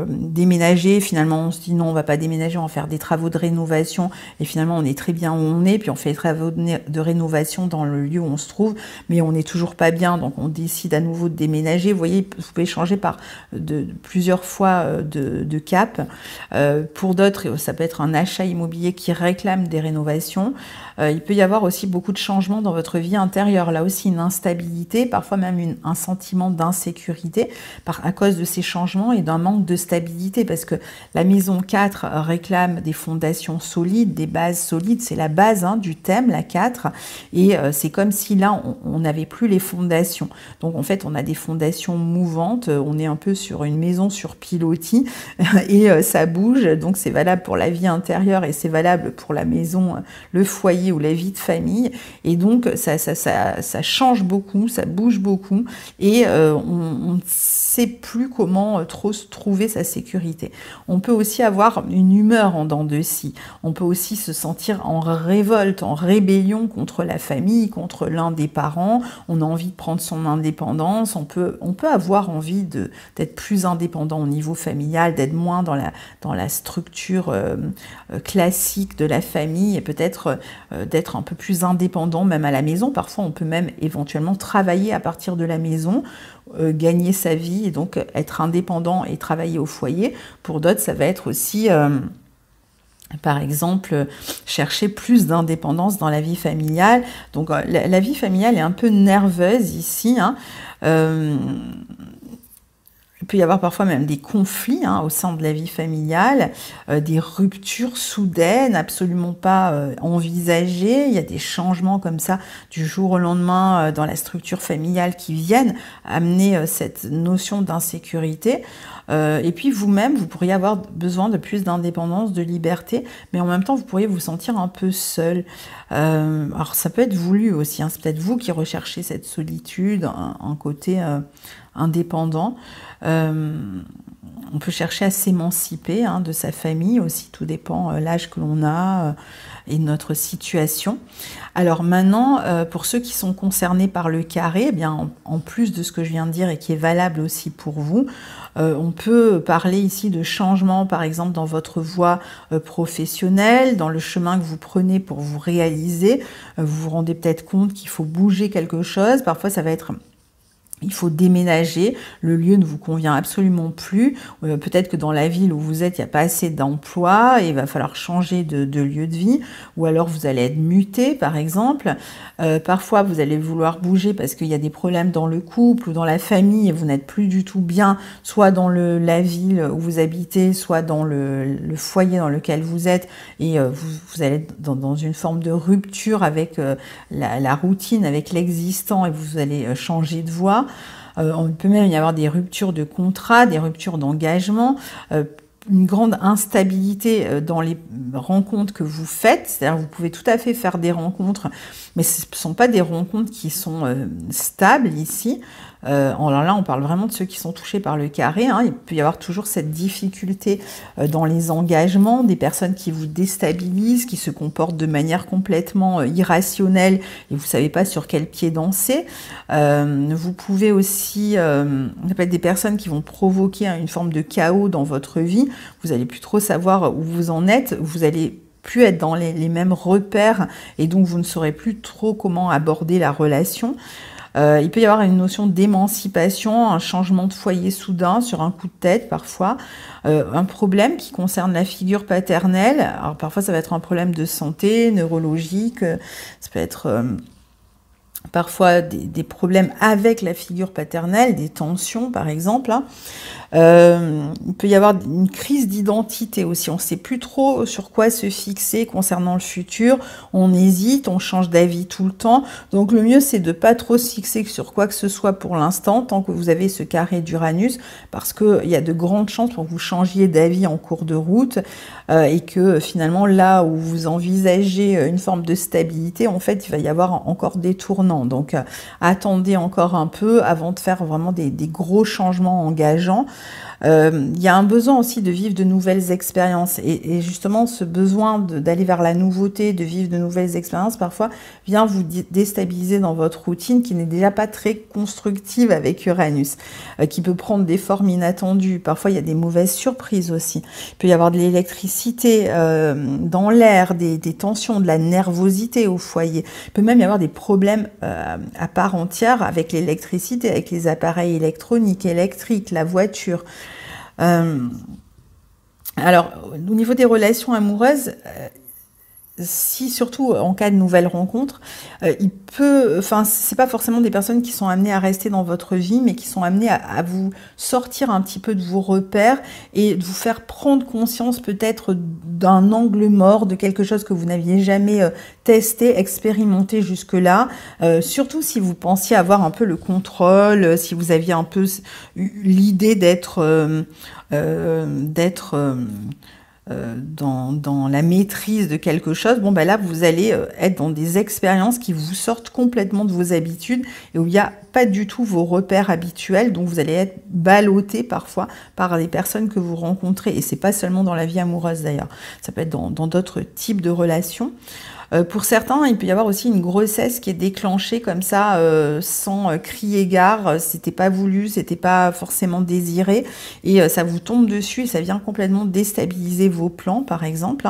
déménager, finalement on se dit non, on va pas déménager, on va faire des travaux de rénovation, et finalement on est très bien où on est, puis on fait les travaux de rénovation dans le lieu où on se trouve, mais on n'est toujours pas bien, donc on décide à nouveau de déménager. Vous voyez, vous pouvez changer par plusieurs fois de cap. Pour d'autres, ça peut être un achat immobilier qui réclame des rénovations. Il peut y avoir aussi beaucoup de changements dans votre vie intérieure, là aussi une instabilité, parfois même un sentiment d'insécurité à cause de ces changements et d'un manque de stabilité, parce que la maison 4 réclame des fondations solides, des bases solides, c'est la base du thème, la 4, et c'est comme si là on n'avait plus les fondations. Donc en fait on a des fondations mouvantes, on est un peu sur une maison sur pilotis et ça bouge, donc c'est valable pour la vie intérieure et c'est valable pour la maison, le foyer ou la vie de famille, et donc ça change beaucoup, ça bouge beaucoup, et on ne sait plus comment trop trouver sa sécurité. On peut aussi avoir une humeur en dents de scie. On peut aussi se sentir en révolte, en rébellion contre la famille, contre l'un des parents. On a envie de prendre son indépendance. On peut avoir envie d'être plus indépendant au niveau familial, d'être moins dans la structure classique de la famille et peut-être d'être un peu plus indépendant même à la maison. Parfois, on peut même éventuellement travailler à partir de la maison, gagner sa vie et donc être indépendant et travailler au foyer. Pour d'autres, ça va être aussi, par exemple, chercher plus d'indépendance dans la vie familiale. Donc, la vie familiale est un peu nerveuse ici, hein. Il peut y avoir parfois même des conflits au sein de la vie familiale, des ruptures soudaines, absolument pas envisagées. Il y a des changements comme ça du jour au lendemain dans la structure familiale qui viennent amener cette notion d'insécurité. Et puis vous-même, vous pourriez avoir besoin de plus d'indépendance, de liberté, mais en même temps, vous pourriez vous sentir un peu seul. Alors ça peut être voulu aussi, hein, c'est peut-être vous qui recherchez cette solitude, un côté indépendant. On peut chercher à s'émanciper de sa famille aussi, tout dépend l'âge que l'on a et notre situation. Alors maintenant, pour ceux qui sont concernés par le carré, eh bien, en plus de ce que je viens de dire et qui est valable aussi pour vous, on peut parler ici de changement, par exemple, dans votre voie professionnelle, dans le chemin que vous prenez pour vous réaliser. Vous vous rendez peut-être compte qu'il faut bouger quelque chose. Parfois, ça va être... Il faut déménager, le lieu ne vous convient absolument plus. Peut-être que dans la ville où vous êtes, il n'y a pas assez d'emplois et il va falloir changer de lieu de vie. Ou alors vous allez être muté, par exemple. Parfois, vous allez vouloir bouger parce qu'il y a des problèmes dans le couple ou dans la famille et vous n'êtes plus du tout bien, soit dans la ville où vous habitez, soit dans le foyer dans lequel vous êtes. Et vous allez être dans une forme de rupture avec la routine, avec l'existant et vous allez changer de voie. On peut même y avoir des ruptures de contrat, des ruptures d'engagement, une grande instabilité dans les rencontres que vous faites. C'est-à-dire vous pouvez tout à fait faire des rencontres, mais ce ne sont pas des rencontres qui sont stables ici. Alors là, on parle vraiment de ceux qui sont touchés par le carré. Il peut y avoir toujours cette difficulté dans les engagements, des personnes qui vous déstabilisent, qui se comportent de manière complètement irrationnelle et vous ne savez pas sur quel pied danser. Vous pouvez aussi, ça peut être des personnes qui vont provoquer une forme de chaos dans votre vie. Vous n'allez plus trop savoir où vous en êtes. Vous allez plus être dans les mêmes repères et donc vous ne saurez plus trop comment aborder la relation. Il peut y avoir une notion d'émancipation, un changement de foyer soudain sur un coup de tête parfois, un problème qui concerne la figure paternelle. Alors parfois ça va être un problème de santé, neurologique, ça peut être parfois des problèmes avec la figure paternelle, des tensions par exemple. Il peut y avoir une crise d'identité aussi, on ne sait plus trop sur quoi se fixer concernant le futur, on hésite, on change d'avis tout le temps, donc le mieux c'est de ne pas trop se fixer sur quoi que ce soit pour l'instant, tant que vous avez ce carré d'Uranus, parce qu'il y a de grandes chances pour que vous changiez d'avis en cours de route, et que finalement là où vous envisagez une forme de stabilité, en fait il va y avoir encore des tournants, donc attendez encore un peu avant de faire vraiment des gros changements engageants. Il y a un besoin aussi de vivre de nouvelles expériences et justement ce besoin d'aller vers la nouveauté, de vivre de nouvelles expériences parfois vient vous déstabiliser dans votre routine qui n'est déjà pas très constructive avec Uranus, qui peut prendre des formes inattendues. Parfois il y a des mauvaises surprises aussi. Il peut y avoir de l'électricité dans l'air, des tensions, de la nervosité au foyer. Il peut même y avoir des problèmes à part entière avec l'électricité, avec les appareils électroniques, électriques, la voiture. Alors, au niveau des relations amoureuses, si surtout en cas de nouvelle rencontre, c'est pas forcément des personnes qui sont amenées à rester dans votre vie, mais qui sont amenées à vous sortir un petit peu de vos repères et de vous faire prendre conscience peut-être d'un angle mort, de quelque chose que vous n'aviez jamais testé, expérimenté jusque-là. Surtout si vous pensiez avoir un peu le contrôle, si vous aviez un peu l'idée d'être dans la maîtrise de quelque chose, bon ben là vous allez être dans des expériences qui vous sortent complètement de vos habitudes et où il n'y a pas du tout vos repères habituels, donc vous allez être ballotté parfois par les personnes que vous rencontrez, et c'est pas seulement dans la vie amoureuse d'ailleurs, ça peut être dans d'autres types de relations. Pour certains, il peut y avoir aussi une grossesse qui est déclenchée comme ça, sans crier gare, c'était pas voulu, c'était pas forcément désiré, et ça vous tombe dessus et ça vient complètement déstabiliser vos plans, par exemple.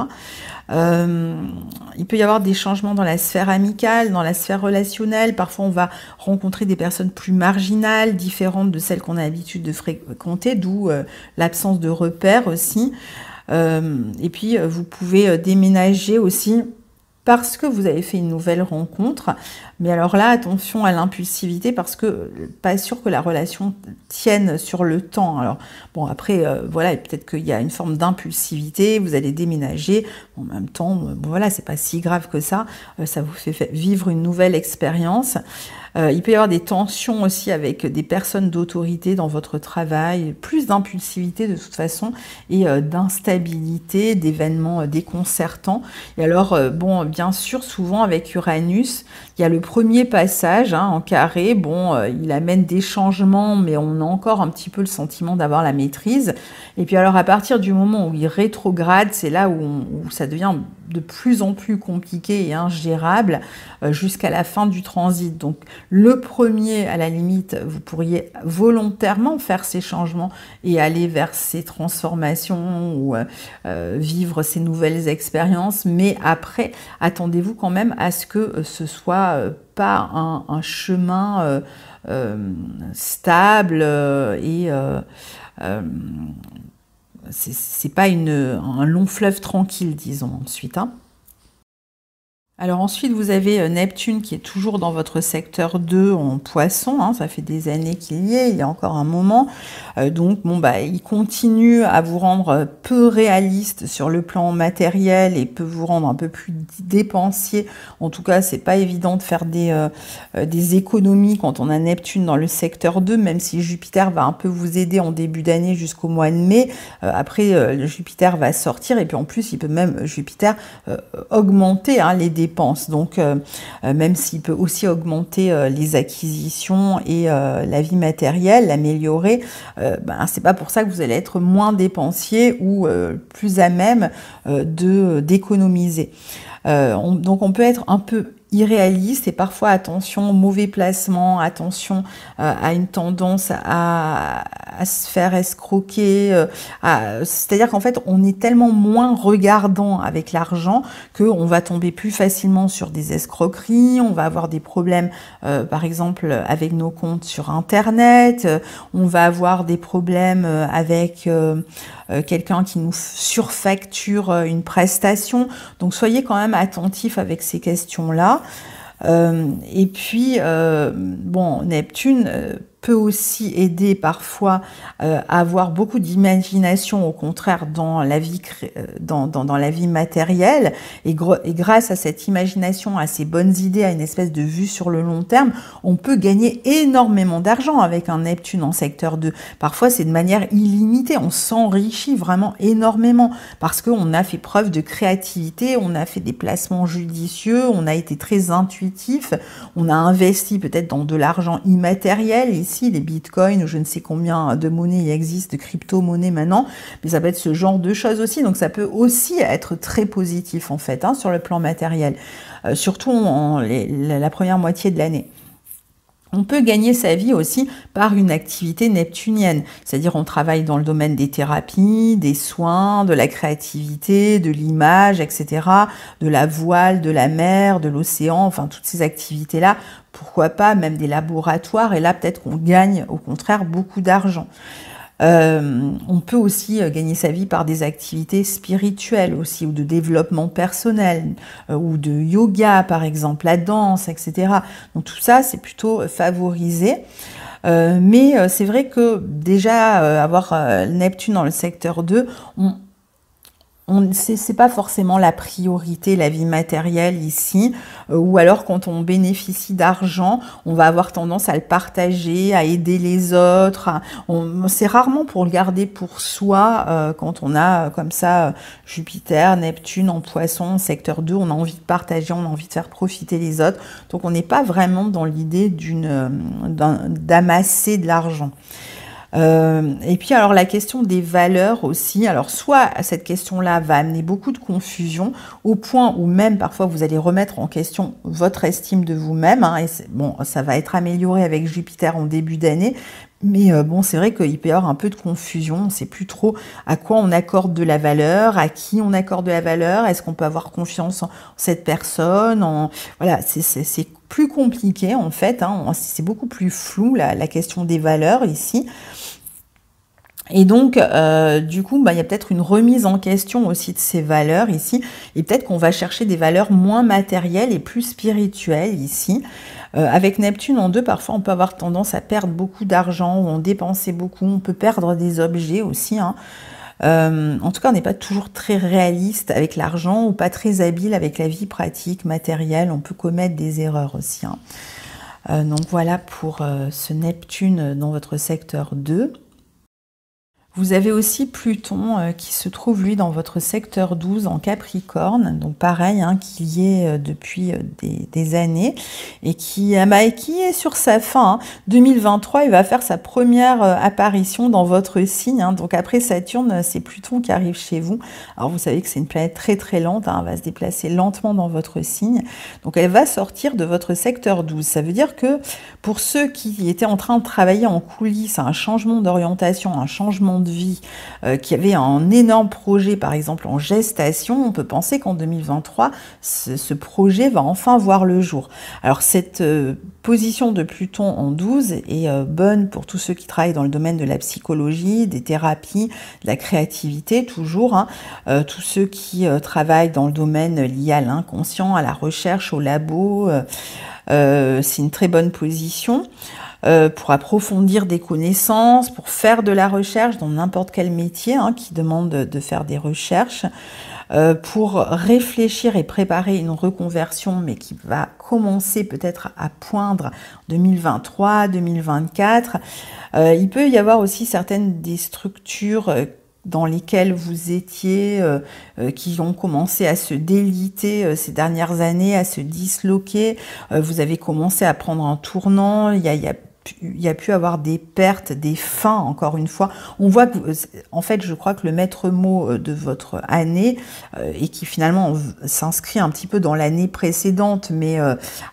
Il peut y avoir des changements dans la sphère amicale, dans la sphère relationnelle. Parfois, on va rencontrer des personnes plus marginales, différentes de celles qu'on a l'habitude de fréquenter, d'où l'absence de repères aussi. Et puis, vous pouvez déménager aussi parce que vous avez fait une nouvelle rencontre. Mais alors là, attention à l'impulsivité, parce que pas sûr que la relation tienne sur le temps. Alors bon, après, voilà, peut-être qu'il y a une forme d'impulsivité, vous allez déménager, en même temps, bon, voilà, c'est pas si grave que ça vous fait vivre une nouvelle expérience. Il peut y avoir des tensions aussi avec des personnes d'autorité dans votre travail, plus d'impulsivité de toute façon, et d'instabilité, d'événements déconcertants. Et alors, bon, bien sûr, souvent avec Uranus, il y a le premier passage en carré, bon, il amène des changements, mais on a encore un petit peu le sentiment d'avoir la maîtrise. Et puis alors, à partir du moment où il rétrograde, c'est là où ça devient de plus en plus compliqué et ingérable jusqu'à la fin du transit. Donc le premier, à la limite, vous pourriez volontairement faire ces changements et aller vers ces transformations ou vivre ces nouvelles expériences, mais après, attendez-vous quand même à ce que ce soit pas un chemin stable et c'est pas un long fleuve tranquille, disons, ensuite. Alors ensuite, vous avez Neptune qui est toujours dans votre secteur 2 en Poisson, ça fait des années qu'il y est, il y a encore un moment. Donc bon, bah, il continue à vous rendre peu réaliste sur le plan matériel et peut vous rendre un peu plus dépensier. En tout cas, c'est pas évident de faire des économies quand on a Neptune dans le secteur 2, même si Jupiter va un peu vous aider en début d'année jusqu'au mois de mai. Après, le Jupiter va sortir et puis en plus, il peut même, Jupiter, augmenter les dépenses. Donc, même s'il peut aussi augmenter les acquisitions et la vie matérielle, l'améliorer, c'est pas pour ça que vous allez être moins dépensier ou plus à même d'économiser. Donc, on peut être un peu irréaliste et parfois attention au mauvais placement, attention à une tendance à se faire escroquer, c'est-à-dire qu'en fait on est tellement moins regardant avec l'argent qu'on va tomber plus facilement sur des escroqueries, on va avoir des problèmes par exemple avec nos comptes sur internet, on va avoir des problèmes avec quelqu'un qui nous surfacture une prestation, donc soyez quand même attentifs avec ces questions-là. Et puis, bon, Neptune peut aussi aider parfois à avoir beaucoup d'imagination, au contraire, dans la vie, dans la vie matérielle. Et grâce à cette imagination, à ces bonnes idées, à une espèce de vue sur le long terme, on peut gagner énormément d'argent avec un Neptune en secteur 2. Parfois, c'est de manière illimitée. On s'enrichit vraiment énormément parce qu'on a fait preuve de créativité, on a fait des placements judicieux, on a été très intuitif, on a investi peut-être dans de l'argent immatériel, ici les bitcoins ou je ne sais combien de monnaies il existe, de crypto-monnaies maintenant, mais ça peut être ce genre de choses aussi, donc ça peut aussi être très positif en fait sur le plan matériel, surtout la première moitié de l'année. On peut gagner sa vie aussi par une activité neptunienne, c'est-à-dire on travaille dans le domaine des thérapies, des soins, de la créativité, de l'image, etc., de la voile, de la mer, de l'océan, enfin toutes ces activités-là, pourquoi pas même des laboratoires, et là peut-être qu'on gagne au contraire beaucoup d'argent. On peut aussi gagner sa vie par des activités spirituelles aussi, ou de développement personnel, ou de yoga par exemple, la danse, etc. Donc tout ça, c'est plutôt favorisé. Mais c'est vrai que déjà, avoir Neptune dans le secteur 2, C'est pas forcément la priorité, la vie matérielle ici, ou alors quand on bénéficie d'argent, on va avoir tendance à le partager, à aider les autres. C'est rarement pour le garder pour soi quand on a comme ça Jupiter, Neptune en Poisson, secteur 2, on a envie de partager, on a envie de faire profiter les autres. Donc on n'est pas vraiment dans l'idée d'amasser de l'argent. Et puis alors la question des valeurs aussi, alors soit cette question-là va amener beaucoup de confusion au point où même parfois vous allez remettre en question votre estime de vous-même, hein, et bon, ça va être amélioré avec Jupiter en début d'année, mais bon, c'est vrai qu'il peut y avoir un peu de confusion, on ne sait plus trop à quoi on accorde de la valeur, à qui on accorde de la valeur, est-ce qu'on peut avoir confiance en cette personne, voilà, c'est plus compliqué en fait, hein, c'est beaucoup plus flou la question des valeurs ici. Et donc, du coup, il y a peut-être une remise en question aussi de ces valeurs ici, et peut-être qu'on va chercher des valeurs moins matérielles et plus spirituelles ici. Avec Neptune en 2, parfois on peut avoir tendance à perdre beaucoup d'argent, ou en dépenser beaucoup, on peut perdre des objets aussi, hein. En tout cas, on n'est pas toujours très réaliste avec l'argent, ou pas très habile avec la vie pratique, matérielle, on peut commettre des erreurs aussi, hein. Donc voilà pour ce Neptune dans votre secteur 2. Vous avez aussi Pluton qui se trouve, lui, dans votre secteur 12 en Capricorne, donc pareil, hein, qui y est depuis des années, et qui est sur sa fin. Hein. 2023, il va faire sa première apparition dans votre signe, hein, donc après Saturne, c'est Pluton qui arrive chez vous. Alors vous savez que c'est une planète très très lente, hein, elle va se déplacer lentement dans votre signe, donc elle va sortir de votre secteur 12. Ça veut dire que pour ceux qui étaient en train de travailler en coulisses, un changement d'orientation, un changement de vie, qui avait un énorme projet, par exemple en gestation, on peut penser qu'en 2023, ce projet va enfin voir le jour. Alors cette position de Pluton en 12 est bonne pour tous ceux qui travaillent dans le domaine de la psychologie, des thérapies, de la créativité, toujours, hein, tous ceux qui travaillent dans le domaine lié à l'inconscient, à la recherche, au labo, c'est une très bonne position. Pour approfondir des connaissances, pour faire de la recherche dans n'importe quel métier, hein, qui demande de faire des recherches, pour réfléchir et préparer une reconversion, mais qui va commencer peut-être à poindre 2023, 2024. Il peut y avoir aussi certaines des structures dans lesquelles vous étiez, qui ont commencé à se déliter ces dernières années, à se disloquer. Vous avez commencé à prendre un tournant, il y a pu avoir des pertes, des fins, encore une fois. On voit que, en fait, je crois que le maître mot de votre année, et qui finalement s'inscrit un petit peu dans l'année précédente, mais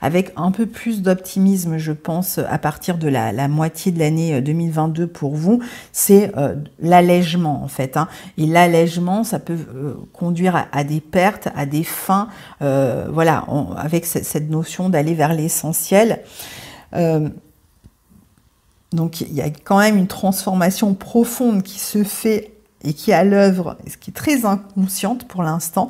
avec un peu plus d'optimisme, je pense, à partir de la moitié de l'année 2022 pour vous, c'est l'allègement, en fait. Hein. Et l'allègement, ça peut conduire à des pertes, à des fins, voilà, avec cette notion d'aller vers l'essentiel. Donc il y a quand même une transformation profonde qui se fait et qui est à l'œuvre, ce qui est très inconsciente pour l'instant,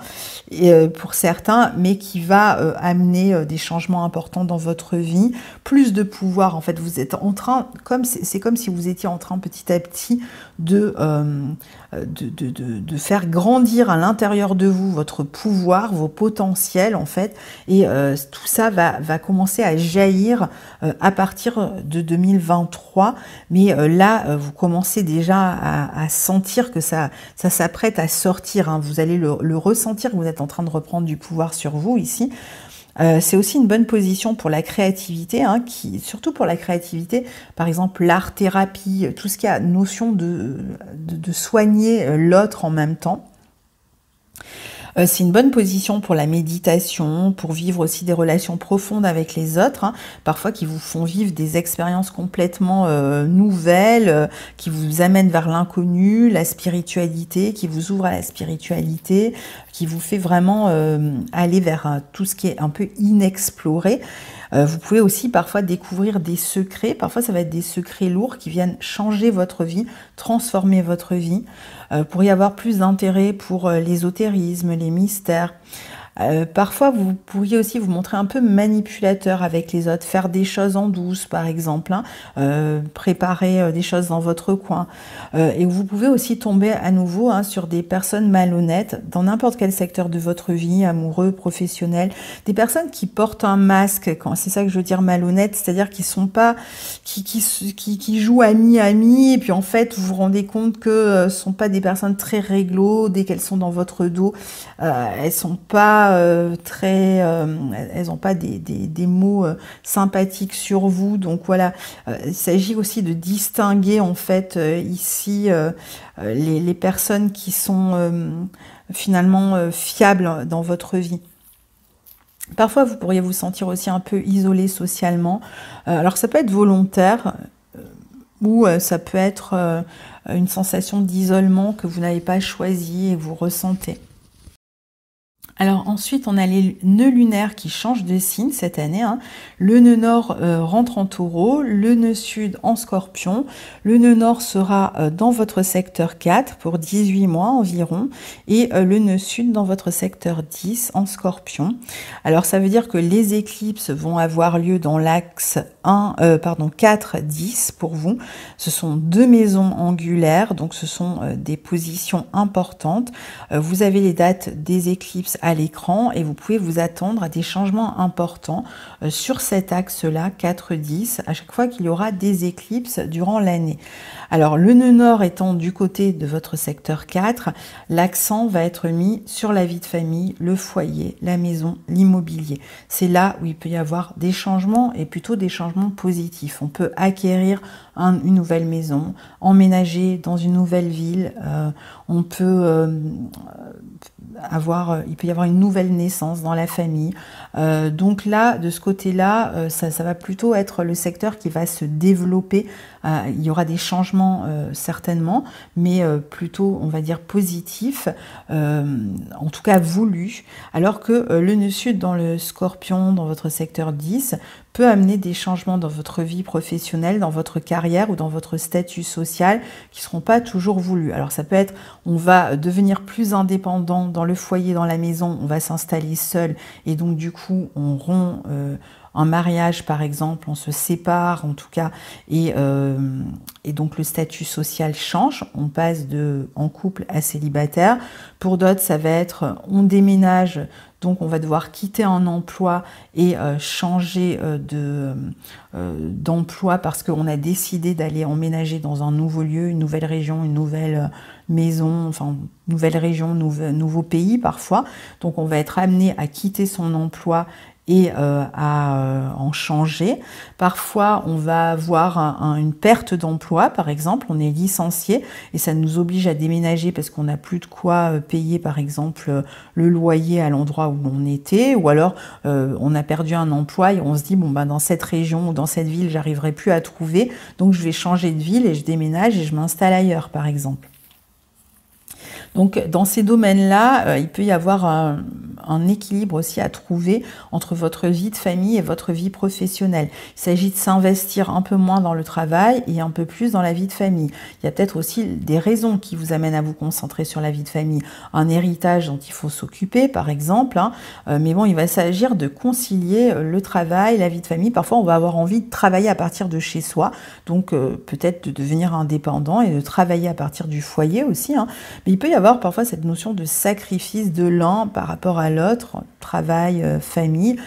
et pour certains, mais qui va amener des changements importants dans votre vie, plus de pouvoir. En fait, vous êtes en train, c'est comme si vous étiez en train petit à petit de faire grandir à l'intérieur de vous votre pouvoir, vos potentiels en fait, et tout ça va commencer à jaillir à partir de 2023, mais là vous commencez déjà à sentir que ça s'apprête à sortir, hein. Vous allez le ressentir, que vous êtes en train de reprendre du pouvoir sur vous ici. C'est aussi une bonne position pour la créativité, hein, surtout pour la créativité, par exemple l'art-thérapie, tout ce qui a notion de soigner l'autre en même temps. C'est une bonne position pour la méditation, pour vivre aussi des relations profondes avec les autres, hein, parfois qui vous font vivre des expériences complètement nouvelles, qui vous amènent vers l'inconnu, la spiritualité, qui vous ouvre à la spiritualité, qui vous fait vraiment aller vers tout ce qui est un peu inexploré. Vous pouvez aussi parfois découvrir des secrets, parfois ça va être des secrets lourds qui viennent changer votre vie, transformer votre vie. Pour y avoir plus d'intérêt pour l'ésotérisme, les mystères. Parfois, vous pourriez aussi vous montrer un peu manipulateur avec les autres, faire des choses en douce, par exemple, hein, préparer des choses dans votre coin. Et vous pouvez aussi tomber à nouveau hein, sur des personnes malhonnêtes dans n'importe quel secteur de votre vie, amoureux, professionnel, des personnes qui portent un masque, c'est ça que je veux dire malhonnête, c'est-à-dire qui sont pas, qui jouent amis, et puis en fait, vous vous rendez compte que ce sont pas des personnes très réglo, dès qu'elles sont dans votre dos, elles sont pas elles n'ont pas des mots sympathiques sur vous. Donc voilà, il s'agit aussi de distinguer en fait ici les personnes qui sont finalement fiables dans votre vie. Parfois, vous pourriez vous sentir aussi un peu isolé socialement. Alors ça peut être volontaire ou ça peut être une sensation d'isolement que vous n'avez pas choisi et vous ressentez. Alors ensuite, on a les nœuds lunaires qui changent de signe cette année. Hein. Le nœud nord rentre en taureau, le nœud sud en scorpion. Le nœud nord sera dans votre secteur 4 pour 18 mois environ et le nœud sud dans votre secteur 10 en scorpion. Alors ça veut dire que les éclipses vont avoir lieu dans l'axe 4-10 pour vous. Ce sont deux maisons angulaires, donc ce sont des positions importantes. Vous avez les dates des éclipses à l'écran et vous pouvez vous attendre à des changements importants sur cet axe-là, 4-10, à chaque fois qu'il y aura des éclipses durant l'année. Alors, le nœud nord étant du côté de votre secteur 4, l'accent va être mis sur la vie de famille, le foyer, la maison, l'immobilier. C'est là où il peut y avoir des changements et plutôt des changements positifs. On peut acquérir une nouvelle maison, emménager dans une nouvelle ville, on peut il peut y avoir une nouvelle naissance dans la famille. Donc là, de ce côté-là, ça va plutôt être le secteur qui va se développer. Il y aura des changements certainement, mais plutôt, on va dire, positifs, en tout cas voulus. Alors que le nœud sud dans le scorpion, dans votre secteur 10, peut amener des changements dans votre vie professionnelle, dans votre carrière ou dans votre statut social qui ne seront pas toujours voulus. Alors ça peut être, on va devenir plus indépendant dans le foyer, dans la maison, on va s'installer seul et donc du coup on rompt un mariage par exemple, on se sépare en tout cas et donc le statut social change, on passe de en couple à célibataire. Pour d'autres ça va être on déménage, donc on va devoir quitter un emploi et changer d'emploi parce qu'on a décidé d'aller emménager dans un nouveau lieu, une nouvelle région, une nouvelle maison, enfin nouvelle région, nouveau pays parfois. Donc on va être amené à quitter son emploi et à en changer. Parfois, on va avoir une perte d'emploi, par exemple, on est licencié et ça nous oblige à déménager parce qu'on n'a plus de quoi payer, par exemple, le loyer à l'endroit où on était, ou alors on a perdu un emploi et on se dit, bon, ben, dans cette région ou dans cette ville, j'arriverai plus à trouver, donc je vais changer de ville et je déménage et je m'installe ailleurs, par exemple. Donc dans ces domaines-là, il peut y avoir un équilibre aussi à trouver entre votre vie de famille et votre vie professionnelle. Il s'agit de s'investir un peu moins dans le travail et un peu plus dans la vie de famille. Il y a peut-être aussi des raisons qui vous amènent à vous concentrer sur la vie de famille. Un héritage dont il faut s'occuper, par exemple. Hein, mais bon, il va s'agir de concilier le travail, la vie de famille. Parfois, on va avoir envie de travailler à partir de chez soi. Donc peut-être de devenir indépendant et de travailler à partir du foyer aussi. Hein. Mais il peut y avoir parfois cette notion de sacrifice de l'un par rapport à l'autre, travail, famille.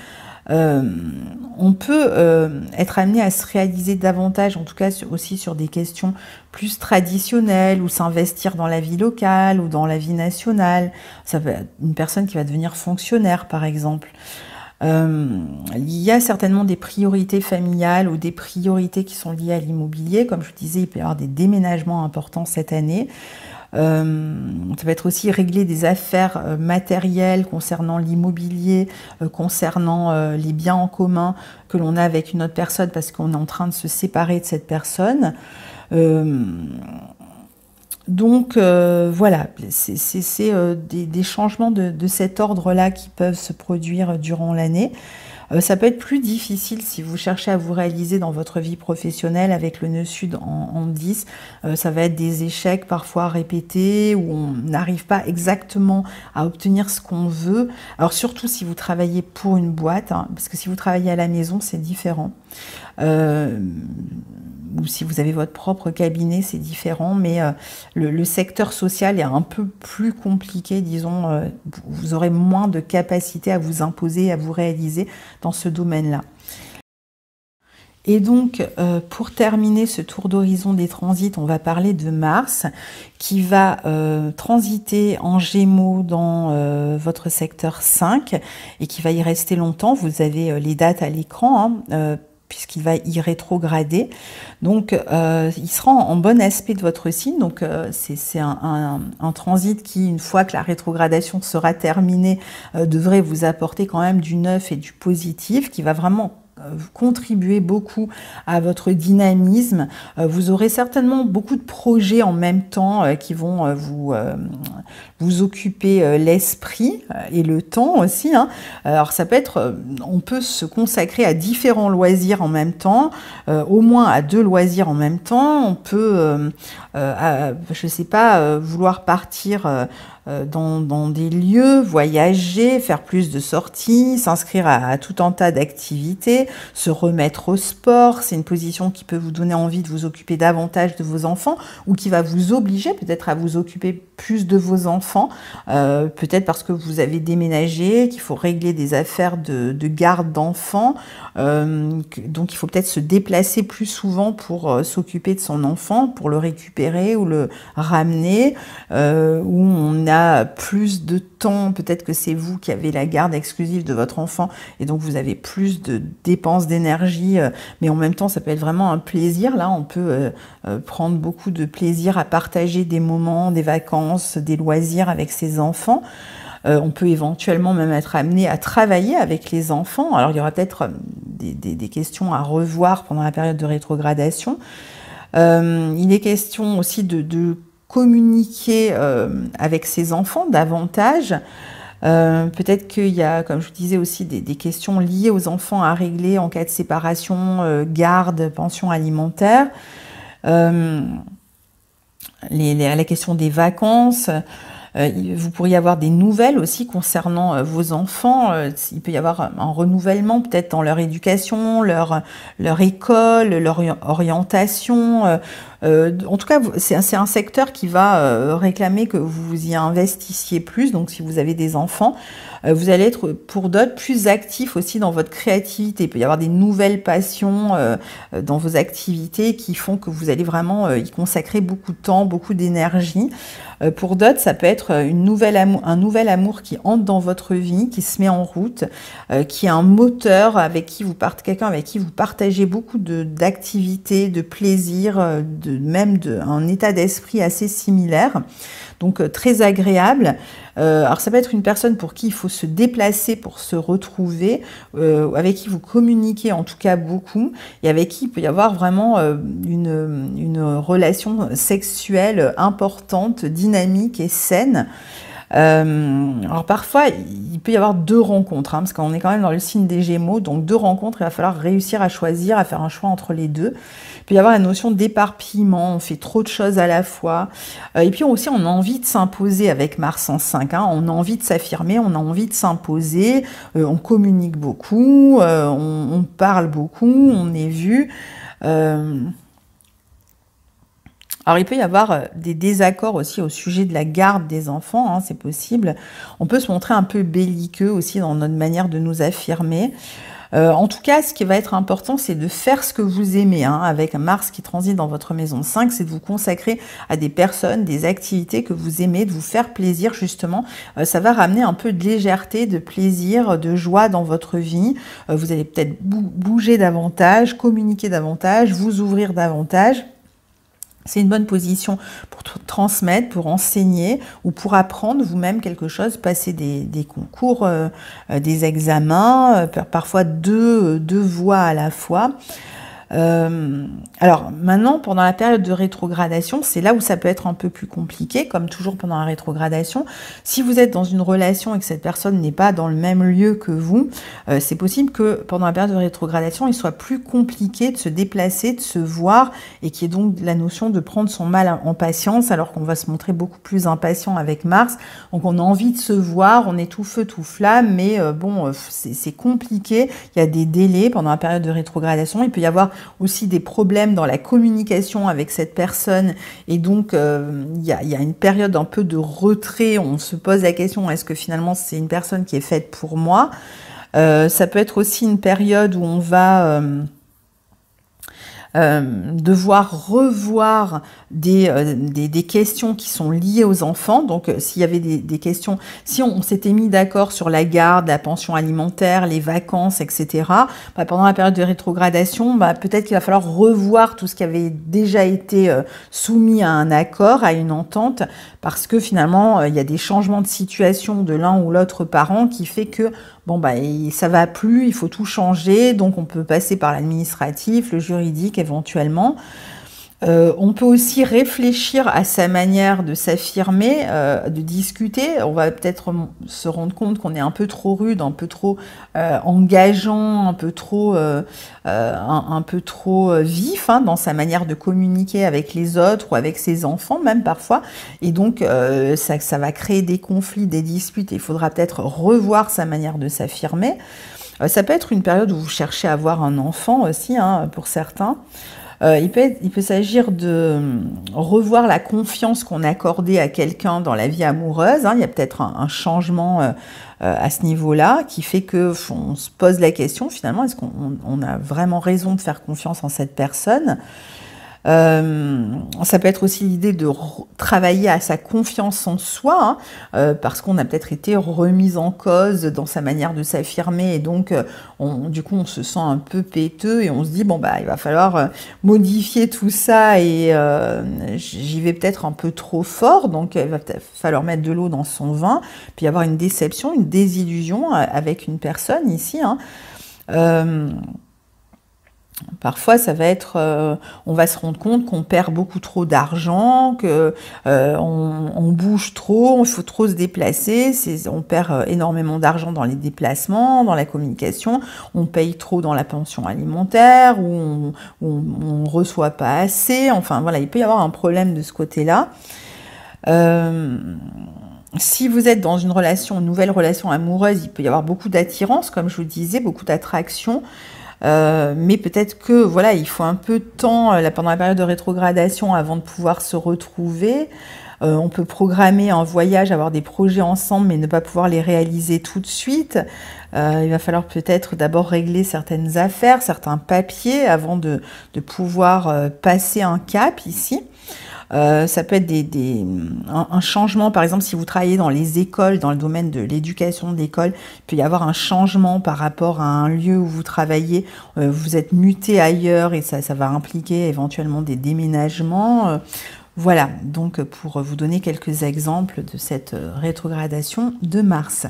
On peut être amené à se réaliser davantage, en tout cas aussi sur des questions plus traditionnelles, ou s'investir dans la vie locale ou dans la vie nationale. Ça peut être une personne qui va devenir fonctionnaire, par exemple. Il y a certainement des priorités familiales ou des priorités qui sont liées à l'immobilier. Comme je vous disais, il peut y avoir des déménagements importants cette année. Ça va être aussi régler des affaires matérielles concernant l'immobilier, concernant les biens en commun que l'on a avec une autre personne parce qu'on est en train de se séparer de cette personne. Donc voilà, c'est des changements de cet ordre-là qui peuvent se produire durant l'année. Ça peut être plus difficile si vous cherchez à vous réaliser dans votre vie professionnelle avec le nœud sud en 10. Ça va être des échecs parfois répétés où on n'arrive pas exactement à obtenir ce qu'on veut. Alors surtout si vous travaillez pour une boîte, hein, parce que si vous travaillez à la maison, c'est différent. Ou si vous avez votre propre cabinet, c'est différent, mais le secteur social est un peu plus compliqué, disons, vous aurez moins de capacité à vous imposer, à vous réaliser dans ce domaine-là. Et donc, pour terminer ce tour d'horizon des transits, on va parler de Mars, qui va transiter en Gémeaux dans votre secteur 5, et qui va y rester longtemps. Vous avez les dates à l'écran, hein, puisqu'il va y rétrograder. Donc, il sera en bon aspect de votre signe. Donc, c'est un transit qui, une fois que la rétrogradation sera terminée, devrait vous apporter quand même du neuf et du positif, qui va vraiment contribuer beaucoup à votre dynamisme. Vous aurez certainement beaucoup de projets en même temps qui vont vous occuper l'esprit et le temps aussi, hein. Alors ça peut être, on peut se consacrer à différents loisirs en même temps, au moins à 2 loisirs en même temps. On peut, je sais pas, vouloir partir dans des lieux, voyager, faire plus de sorties, s'inscrire à tout un tas d'activités, se remettre au sport. C'est une position qui peut vous donner envie de vous occuper davantage de vos enfants ou qui va vous obliger peut-être à vous occuper plus de vos enfants, peut-être parce que vous avez déménagé, qu'il faut régler des affaires de garde d'enfants, donc il faut peut-être se déplacer plus souvent pour s'occuper de son enfant, pour le récupérer ou le ramener, où on a plus de temps, peut-être que c'est vous qui avez la garde exclusive de votre enfant et donc vous avez plus de dépenses d'énergie, mais en même temps ça peut être vraiment un plaisir. Là on peut prendre beaucoup de plaisir à partager des moments, des vacances, des loisirs avec ses enfants. On peut éventuellement même être amené à travailler avec les enfants. Alors il y aura peut-être des questions à revoir pendant la période de rétrogradation. Il est question aussi de communiquer avec ses enfants davantage. Peut-être qu'il y a, comme je vous disais aussi, des questions liées aux enfants à régler en cas de séparation, garde, pension alimentaire. La question des vacances. Vous pourriez avoir des nouvelles aussi concernant vos enfants. Il peut y avoir un renouvellement peut-être dans leur éducation, leur école, leur orientation. En tout cas, c'est un secteur qui va réclamer que vous y investissiez plus. Donc, si vous avez des enfants, vous allez être pour d'autres plus actifs aussi dans votre créativité. Il peut y avoir des nouvelles passions dans vos activités qui font que vous allez vraiment y consacrer beaucoup de temps, beaucoup d'énergie. Pour d'autres, ça peut être un nouvel amour qui entre dans votre vie, qui se met en route, qui est un moteur quelqu'un avec qui vous partagez beaucoup d'activités, de plaisirs, même un état d'esprit assez similaire. Donc très agréable. Alors ça peut être une personne pour qui il faut se déplacer pour se retrouver, avec qui vous communiquez en tout cas beaucoup, et avec qui il peut y avoir vraiment une relation sexuelle importante, dynamique et saine. Alors parfois, il peut y avoir 2 rencontres, hein, parce qu'on est quand même dans le signe des Gémeaux, donc 2 rencontres, il va falloir réussir à choisir, à faire un choix entre les 2. Il peut y avoir la notion d'éparpillement, on fait trop de choses à la fois. Et puis aussi, on a envie de s'imposer avec Mars en 5, hein, on a envie de s'affirmer, on a envie de s'imposer, on communique beaucoup, on parle beaucoup, on est vu. Alors, il peut y avoir des désaccords aussi au sujet de la garde des enfants, hein, c'est possible. On peut se montrer un peu belliqueux aussi dans notre manière de nous affirmer. En tout cas, ce qui va être important, c'est de faire ce que vous aimez, hein, avec Mars qui transite dans votre maison 5, c'est de vous consacrer à des personnes, des activités que vous aimez, de vous faire plaisir justement. Ça va ramener un peu de légèreté, de plaisir, de joie dans votre vie. Vous allez peut-être bouger davantage, communiquer davantage, vous ouvrir davantage. C'est une bonne position pour transmettre, pour enseigner ou pour apprendre vous-même quelque chose, passer des concours, des examens, parfois deux voies à la fois. Alors maintenant, pendant la période de rétrogradation, c'est là où ça peut être un peu plus compliqué, comme toujours pendant la rétrogradation. Si vous êtes dans une relation et que cette personne n'est pas dans le même lieu que vous, c'est possible que pendant la période de rétrogradation, il soit plus compliqué de se déplacer, de se voir, et qu'il y ait donc la notion de prendre son mal en patience, alors qu'on va se montrer beaucoup plus impatient avec Mars. Donc on a envie de se voir, on est tout feu, tout flamme, mais bon, c'est compliqué. Il y a des délais pendant la période de rétrogradation. Il peut y avoir aussi des problèmes dans la communication avec cette personne, et donc il y a une période un peu de retrait. On se pose la question, est-ce que finalement c'est une personne qui est faite pour moi? Ça peut être aussi une période où on va devoir revoir des questions qui sont liées aux enfants. Donc s'il y avait des questions, si on s'était mis d'accord sur la garde, la pension alimentaire, les vacances, etc., pendant la période de rétrogradation, peut-être qu'il va falloir revoir tout ce qui avait déjà été soumis à un accord, à une entente, parce que finalement il y a des changements de situation de l'un ou l'autre parent qui fait que bon, ça va plus, il faut tout changer, donc on peut passer par l'administratif, le juridique éventuellement. On peut aussi réfléchir à sa manière de s'affirmer, de discuter. On va peut-être se rendre compte qu'on est un peu trop rude, un peu trop engageant, un peu trop vif dans sa manière de communiquer avec les autres ou avec ses enfants même parfois. Et donc ça va créer des conflits, des disputes. Et il faudra peut-être revoir sa manière de s'affirmer. Ça peut être une période où vous cherchez à avoir un enfant aussi, pour certains. Il peut s'agir de revoir la confiance qu'on a accordée à quelqu'un dans la vie amoureuse. Il y a peut-être un changement à ce niveau-là qui fait qu'on se pose la question finalement, est-ce qu'on a vraiment raison de faire confiance en cette personne? Ça peut être aussi l'idée de travailler à sa confiance en soi, parce qu'on a peut-être été remis en cause dans sa manière de s'affirmer, et donc du coup on se sent un peu péteux et on se dit bon il va falloir modifier tout ça, et j'y vais peut-être un peu trop fort, donc il va peut-être falloir mettre de l'eau dans son vin, puis avoir une déception, une désillusion avec une personne ici. Parfois, ça va être, on va se rendre compte qu'on perd beaucoup trop d'argent, que on bouge trop, il faut trop se déplacer, on perd énormément d'argent dans les déplacements, dans la communication, on paye trop dans la pension alimentaire, ou on reçoit pas assez. Enfin voilà, il peut y avoir un problème de ce côté-là. Si vous êtes dans une nouvelle relation amoureuse, il peut y avoir beaucoup d'attirance, comme je vous disais, beaucoup d'attraction. Mais peut-être que voilà, il faut un peu de temps pendant la période de rétrogradation avant de pouvoir se retrouver. On peut programmer un voyage, avoir des projets ensemble, mais ne pas pouvoir les réaliser tout de suite. Il va falloir peut-être d'abord régler certaines affaires, certains papiers avant de pouvoir passer un cap ici. Ça peut être un changement, par exemple, si vous travaillez dans les écoles, dans le domaine de l'éducation d'école, il peut y avoir un changement par rapport à un lieu où vous travaillez, vous êtes muté ailleurs, et ça va impliquer éventuellement des déménagements. Voilà, donc pour vous donner quelques exemples de cette rétrogradation de Mars.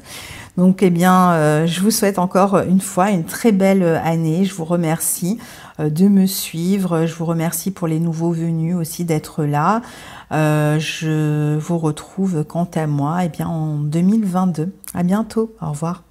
Donc eh bien, je vous souhaite encore une fois une très belle année. Je vous remercie de me suivre. Je vous remercie pour les nouveaux venus aussi d'être là. Je vous retrouve quant à moi en 2022. À bientôt. Au revoir.